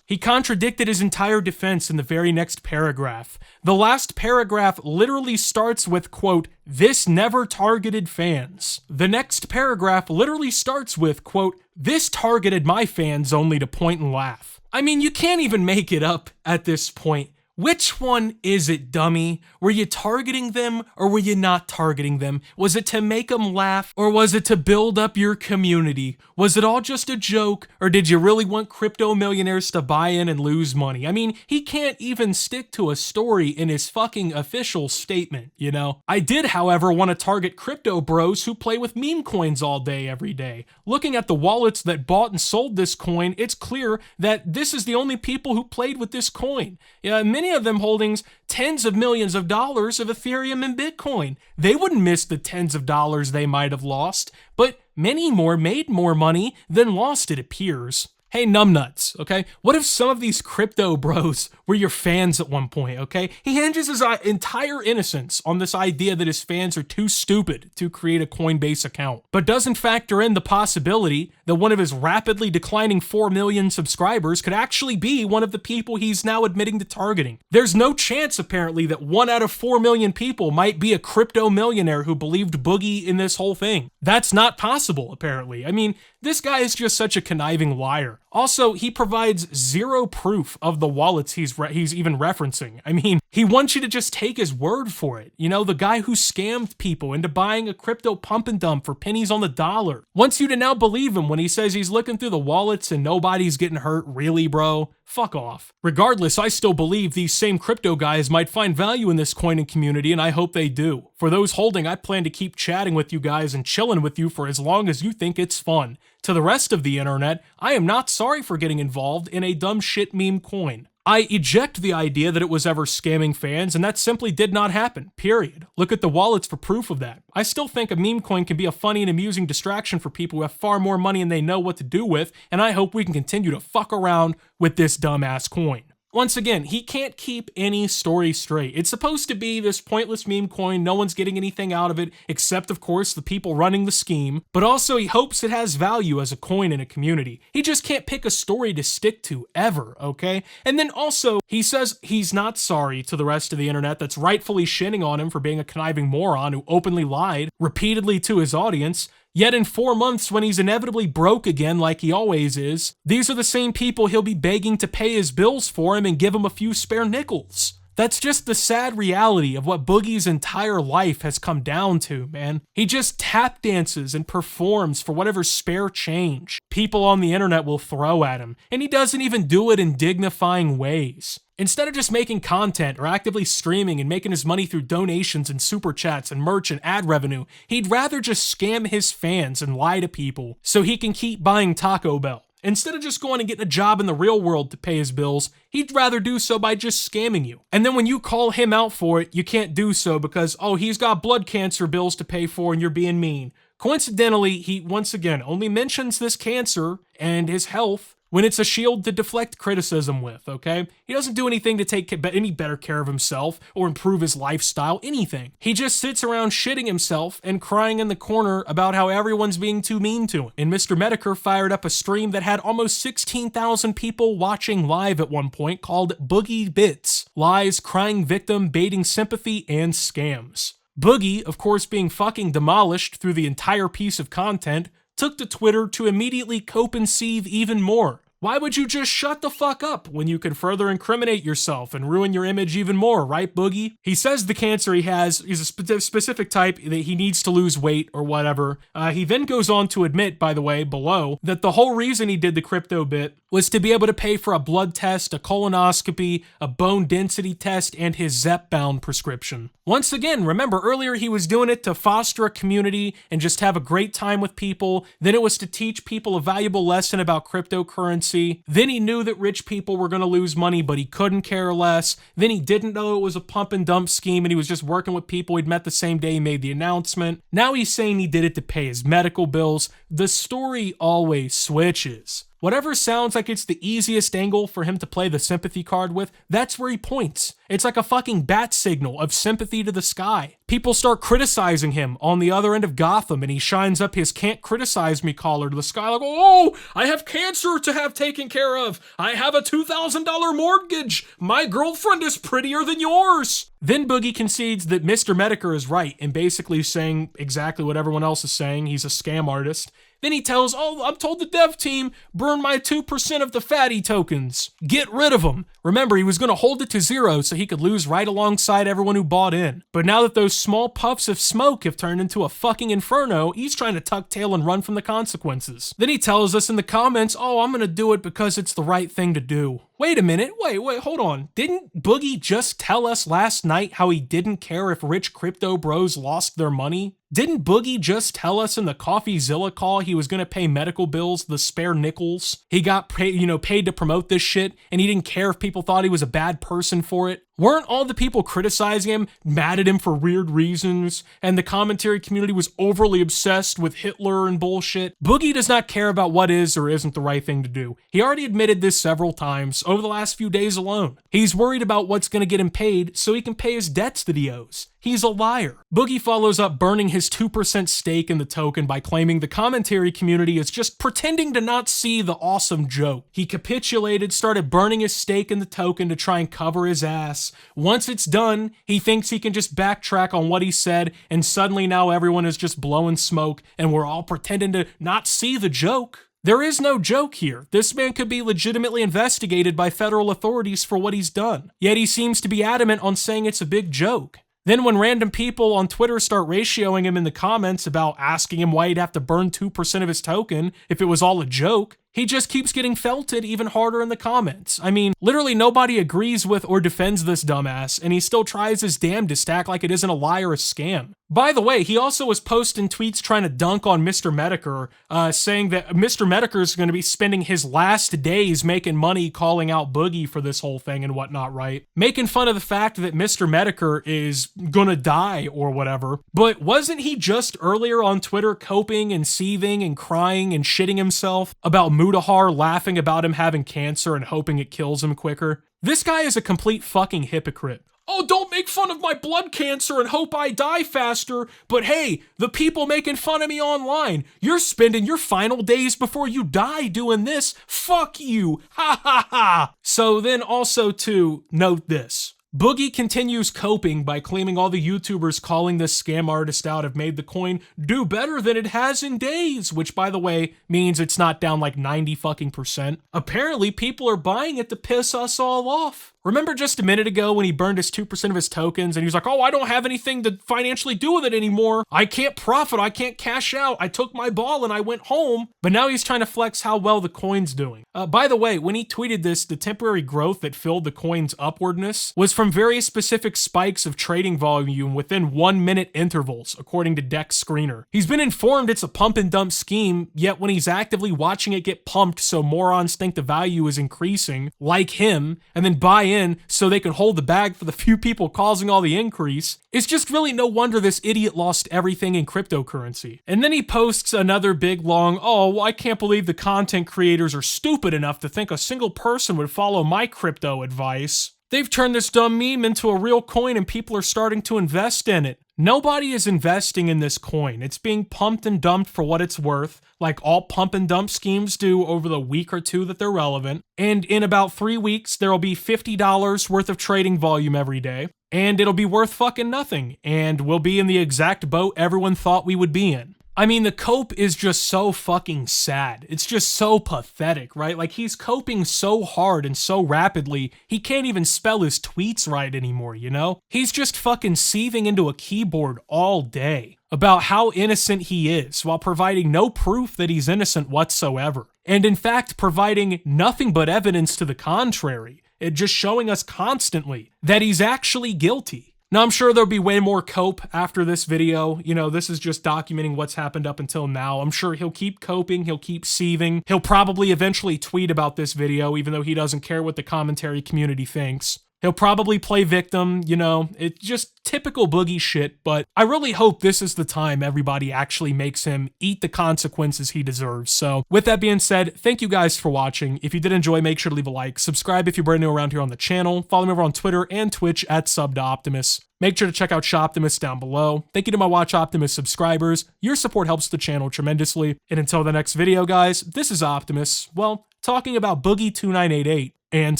He contradicted his entire defense in the very next paragraph. The last paragraph literally starts with, quote, "This never targeted fans." The next paragraph literally starts with, quote, "This targeted my fans only to point and laugh." I mean, you can't even make it up at this point. Which one is it, dummy? Were you targeting them or were you not targeting them? Was it to make them laugh or was it to build up your community? Was it all just a joke or did you really want crypto millionaires to buy in and lose money? I mean, he can't even stick to a story in his fucking official statement, you know? I did, however, want to target crypto bros who play with meme coins all day, every day. Looking at the wallets that bought and sold this coin, it's clear that this is the only people who played with this coin. Yeah, many of them holdings tens of millions of dollars of Ethereum and Bitcoin. They wouldn't miss the tens of dollars they might have lost, but many more made more money than lost, it appears. Hey, numbnuts, okay? What if some of these crypto bros were your fans at one point, okay? He hinges his entire innocence on this idea that his fans are too stupid to create a Coinbase account, but doesn't factor in the possibility that one of his rapidly declining 4 million subscribers could actually be one of the people he's now admitting to targeting. There's no chance, apparently, that 1 out of 4 million people might be a crypto millionaire who believed Boogie in this whole thing. That's not possible, apparently. I mean, this guy is just such a conniving liar. Also, he provides zero proof of the wallets he's even referencing. I mean, he wants you to just take his word for it. You know, the guy who scammed people into buying a crypto pump and dump for pennies on the dollar wants you to now believe him when he says he's looking through the wallets and nobody's getting hurt. Really, bro? Fuck off. Regardless, I still believe these same crypto guys might find value in this coining community, and I hope they do. For those holding, I plan to keep chatting with you guys and chilling with you for as long as you think it's fun. To the rest of the internet, I am not sorry for getting involved in a dumb shit meme coin. I eject the idea that it was ever scamming fans, and that simply did not happen, period. Look at the wallets for proof of that. I still think a meme coin can be a funny and amusing distraction for people who have far more money than they know what to do with, and I hope we can continue to fuck around with this dumbass coin. Once again, he can't keep any story straight. It's supposed to be this pointless meme coin, no one's getting anything out of it, except of course the people running the scheme, but also he hopes it has value as a coin in a community. He just can't pick a story to stick to, ever, okay? And then also, he says he's not sorry to the rest of the internet that's rightfully shitting on him for being a conniving moron who openly lied repeatedly to his audience. Yet in 4 months, when he's inevitably broke again like he always is, these are the same people he'll be begging to pay his bills for him and give him a few spare nickels. That's just the sad reality of what Boogie's entire life has come down to, man. He just tap dances and performs for whatever spare change people on the internet will throw at him, and he doesn't even do it in dignifying ways. Instead of just making content or actively streaming and making his money through donations and super chats and merch and ad revenue, he'd rather just scam his fans and lie to people so he can keep buying Taco Bell. Instead of just going and getting a job in the real world to pay his bills, he'd rather do so by just scamming you. And then when you call him out for it, you can't do so because, oh, he's got blood cancer bills to pay for and you're being mean. Coincidentally, he once again only mentions this cancer and his health when it's a shield to deflect criticism with, okay? He doesn't do anything to take any better care of himself or improve his lifestyle, anything. He just sits around shitting himself and crying in the corner about how everyone's being too mean to him. And Mr. Metokur fired up a stream that had almost 16,000 people watching live at one point called Boogie Bits: Lies, Crying Victim, Baiting Sympathy, and Scams. Boogie, of course being fucking demolished through the entire piece of content, took to Twitter to immediately cope and seethe even more. Why would you just shut the fuck up when you can further incriminate yourself and ruin your image even more, right, Boogie? He says the cancer he has is a specific type, that he needs to lose weight or whatever. He then goes on to admit, by the way, below, that the whole reason he did the crypto bit was to be able to pay for a blood test, a colonoscopy, a bone density test, and his Zepbound prescription. Once again, remember earlier he was doing it to foster a community and just have a great time with people. Then it was to teach people a valuable lesson about cryptocurrency. Then he knew that rich people were going to lose money, but he couldn't care less. Then he didn't know it was a pump and dump scheme and he was just working with people he'd met the same day he made the announcement. Now he's saying he did it to pay his medical bills. The story always switches. Whatever sounds like it's the easiest angle for him to play the sympathy card with, that's where he points. It's like a fucking bat signal of sympathy to the sky. People start criticizing him on the other end of Gotham, and he shines up his "can't criticize me" collar to the sky like, oh, I have cancer to have taken care of. I have a $2,000 mortgage. My girlfriend is prettier than yours. Then Boogie concedes that Mr. Metokur is right and basically saying exactly what everyone else is saying. He's a scam artist. Then he tells, oh, I'm told the dev team burn my 2% of the Faddy Tokens. Get rid of them. Remember, he was going to hold it to 0 so he could lose right alongside everyone who bought in. But now that those small puffs of smoke have turned into a fucking inferno, he's trying to tuck tail and run from the consequences. Then he tells us in the comments, oh, I'm going to do it because it's the right thing to do. Wait a minute, wait, hold on. Didn't Boogie just tell us last night how he didn't care if rich crypto bros lost their money? Didn't Boogie just tell us in the Coffeezilla call he was going to pay medical bills, the spare nickels? He got paid to promote this shit, and he didn't care if people thought he was a bad person for it? Weren't all the people criticizing him mad at him for weird reasons, and the commentary community was overly obsessed with Hitler and bullshit? Boogie does not care about what is or isn't the right thing to do. He already admitted this several times over the last few days alone. He's worried about what's going to get him paid so he can pay his debts that he owes. He's a liar. Boogie follows up burning his 2% stake in the token by claiming the commentary community is just pretending to not see the awesome joke. He capitulated, started burning his stake in the token to try and cover his ass. Once it's done, he thinks he can just backtrack on what he said, and suddenly now everyone is just blowing smoke, and we're all pretending to not see the joke. There is no joke here. This man could be legitimately investigated by federal authorities for what he's done. Yet he seems to be adamant on saying it's a big joke. Then when random people on Twitter start ratioing him in the comments about asking him why he'd have to burn 2% of his token if it was all a joke, he just keeps getting felted even harder in the comments. I mean, literally nobody agrees with or defends this dumbass, and he still tries his damnedest to act like it isn't a lie or a scam. By the way, he also was posting tweets trying to dunk on Mr. Metokur, saying that Mr. Metokur is going to be spending his last days making money calling out Boogie for this whole thing and whatnot, right? Making fun of the fact that Mr. Metokur is gonna die or whatever. But wasn't he just earlier on Twitter coping and seething and crying and shitting himself about Mudahar laughing about him having cancer and hoping it kills him quicker? This guy is a complete fucking hypocrite. Oh, don't make fun of my blood cancer and hope I die faster, but hey, the people making fun of me online, you're spending your final days before you die doing this. Fuck you. Ha ha ha. So then also to note this. Boogie continues coping by claiming all the YouTubers calling this scam artist out have made the coin do better than it has in days, which by the way means it's not down like 90%. Apparently people are buying it to piss us all off. Remember just a minute ago when he burned his 2% of his tokens and he was like, oh, I don't have anything to financially do with it anymore. I can't profit. I can't cash out. I took my ball and I went home. But now he's trying to flex how well the coin's doing. By the way, when he tweeted this, the temporary growth that filled the coin's upwardness was from very specific spikes of trading volume within 1 minute intervals, according to Dex Screener. He's been informed it's a pump and dump scheme, yet when he's actively watching it get pumped so morons think the value is increasing, like him, and then buy in so they can hold the bag for the few people causing all the increase, it's just really no wonder this idiot lost everything in cryptocurrency. And then he posts another big long, oh, well, I can't believe the content creators are stupid enough to think a single person would follow my crypto advice. They've turned this dumb meme into a real coin and people are starting to invest in it. Nobody is investing in this coin. It's being pumped and dumped for what it's worth, like all pump and dump schemes do over the week or two that they're relevant. And in about 3 weeks, there'll be $50 worth of trading volume every day, and it'll be worth fucking nothing, and we'll be in the exact boat everyone thought we would be in. I mean, the cope is just so fucking sad. It's just so pathetic, right? Like, he's coping so hard and so rapidly, he can't even spell his tweets right anymore, you know? He's just fucking seething into a keyboard all day about how innocent he is, while providing no proof that he's innocent whatsoever. And in fact, providing nothing but evidence to the contrary. It just showing us constantly that he's actually guilty. Now, I'm sure there'll be way more cope after this video. You know, this is just documenting what's happened up until now. I'm sure he'll keep coping, he'll keep seething. He'll probably eventually tweet about this video, even though he doesn't care what the commentary community thinks. He'll probably play victim, you know, it's just typical Boogie shit, but I really hope this is the time everybody actually makes him eat the consequences he deserves. So with that being said, thank you guys for watching. If you did enjoy, make sure to leave a like, subscribe if you're brand new around here on the channel, follow me over on Twitter and Twitch at @SubToOptimus. Make sure to check out Shoptimus down below. Thank you to my Watch Optimus subscribers. Your support helps the channel tremendously. And until the next video, guys, this is Optimus, well, talking about Boogie2988 and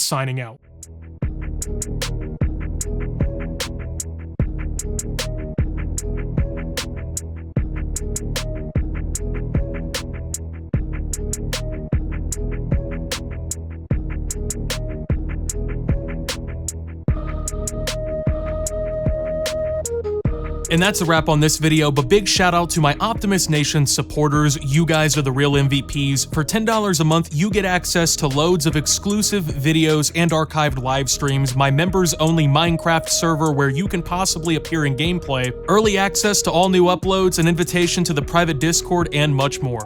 signing out. And that's a wrap on this video, but big shout out to my Optimus Nation supporters. You guys are the real MVPs. For $10 a month, you get access to loads of exclusive videos and archived live streams, my members-only Minecraft server where you can possibly appear in gameplay, early access to all new uploads, an invitation to the private Discord, and much more.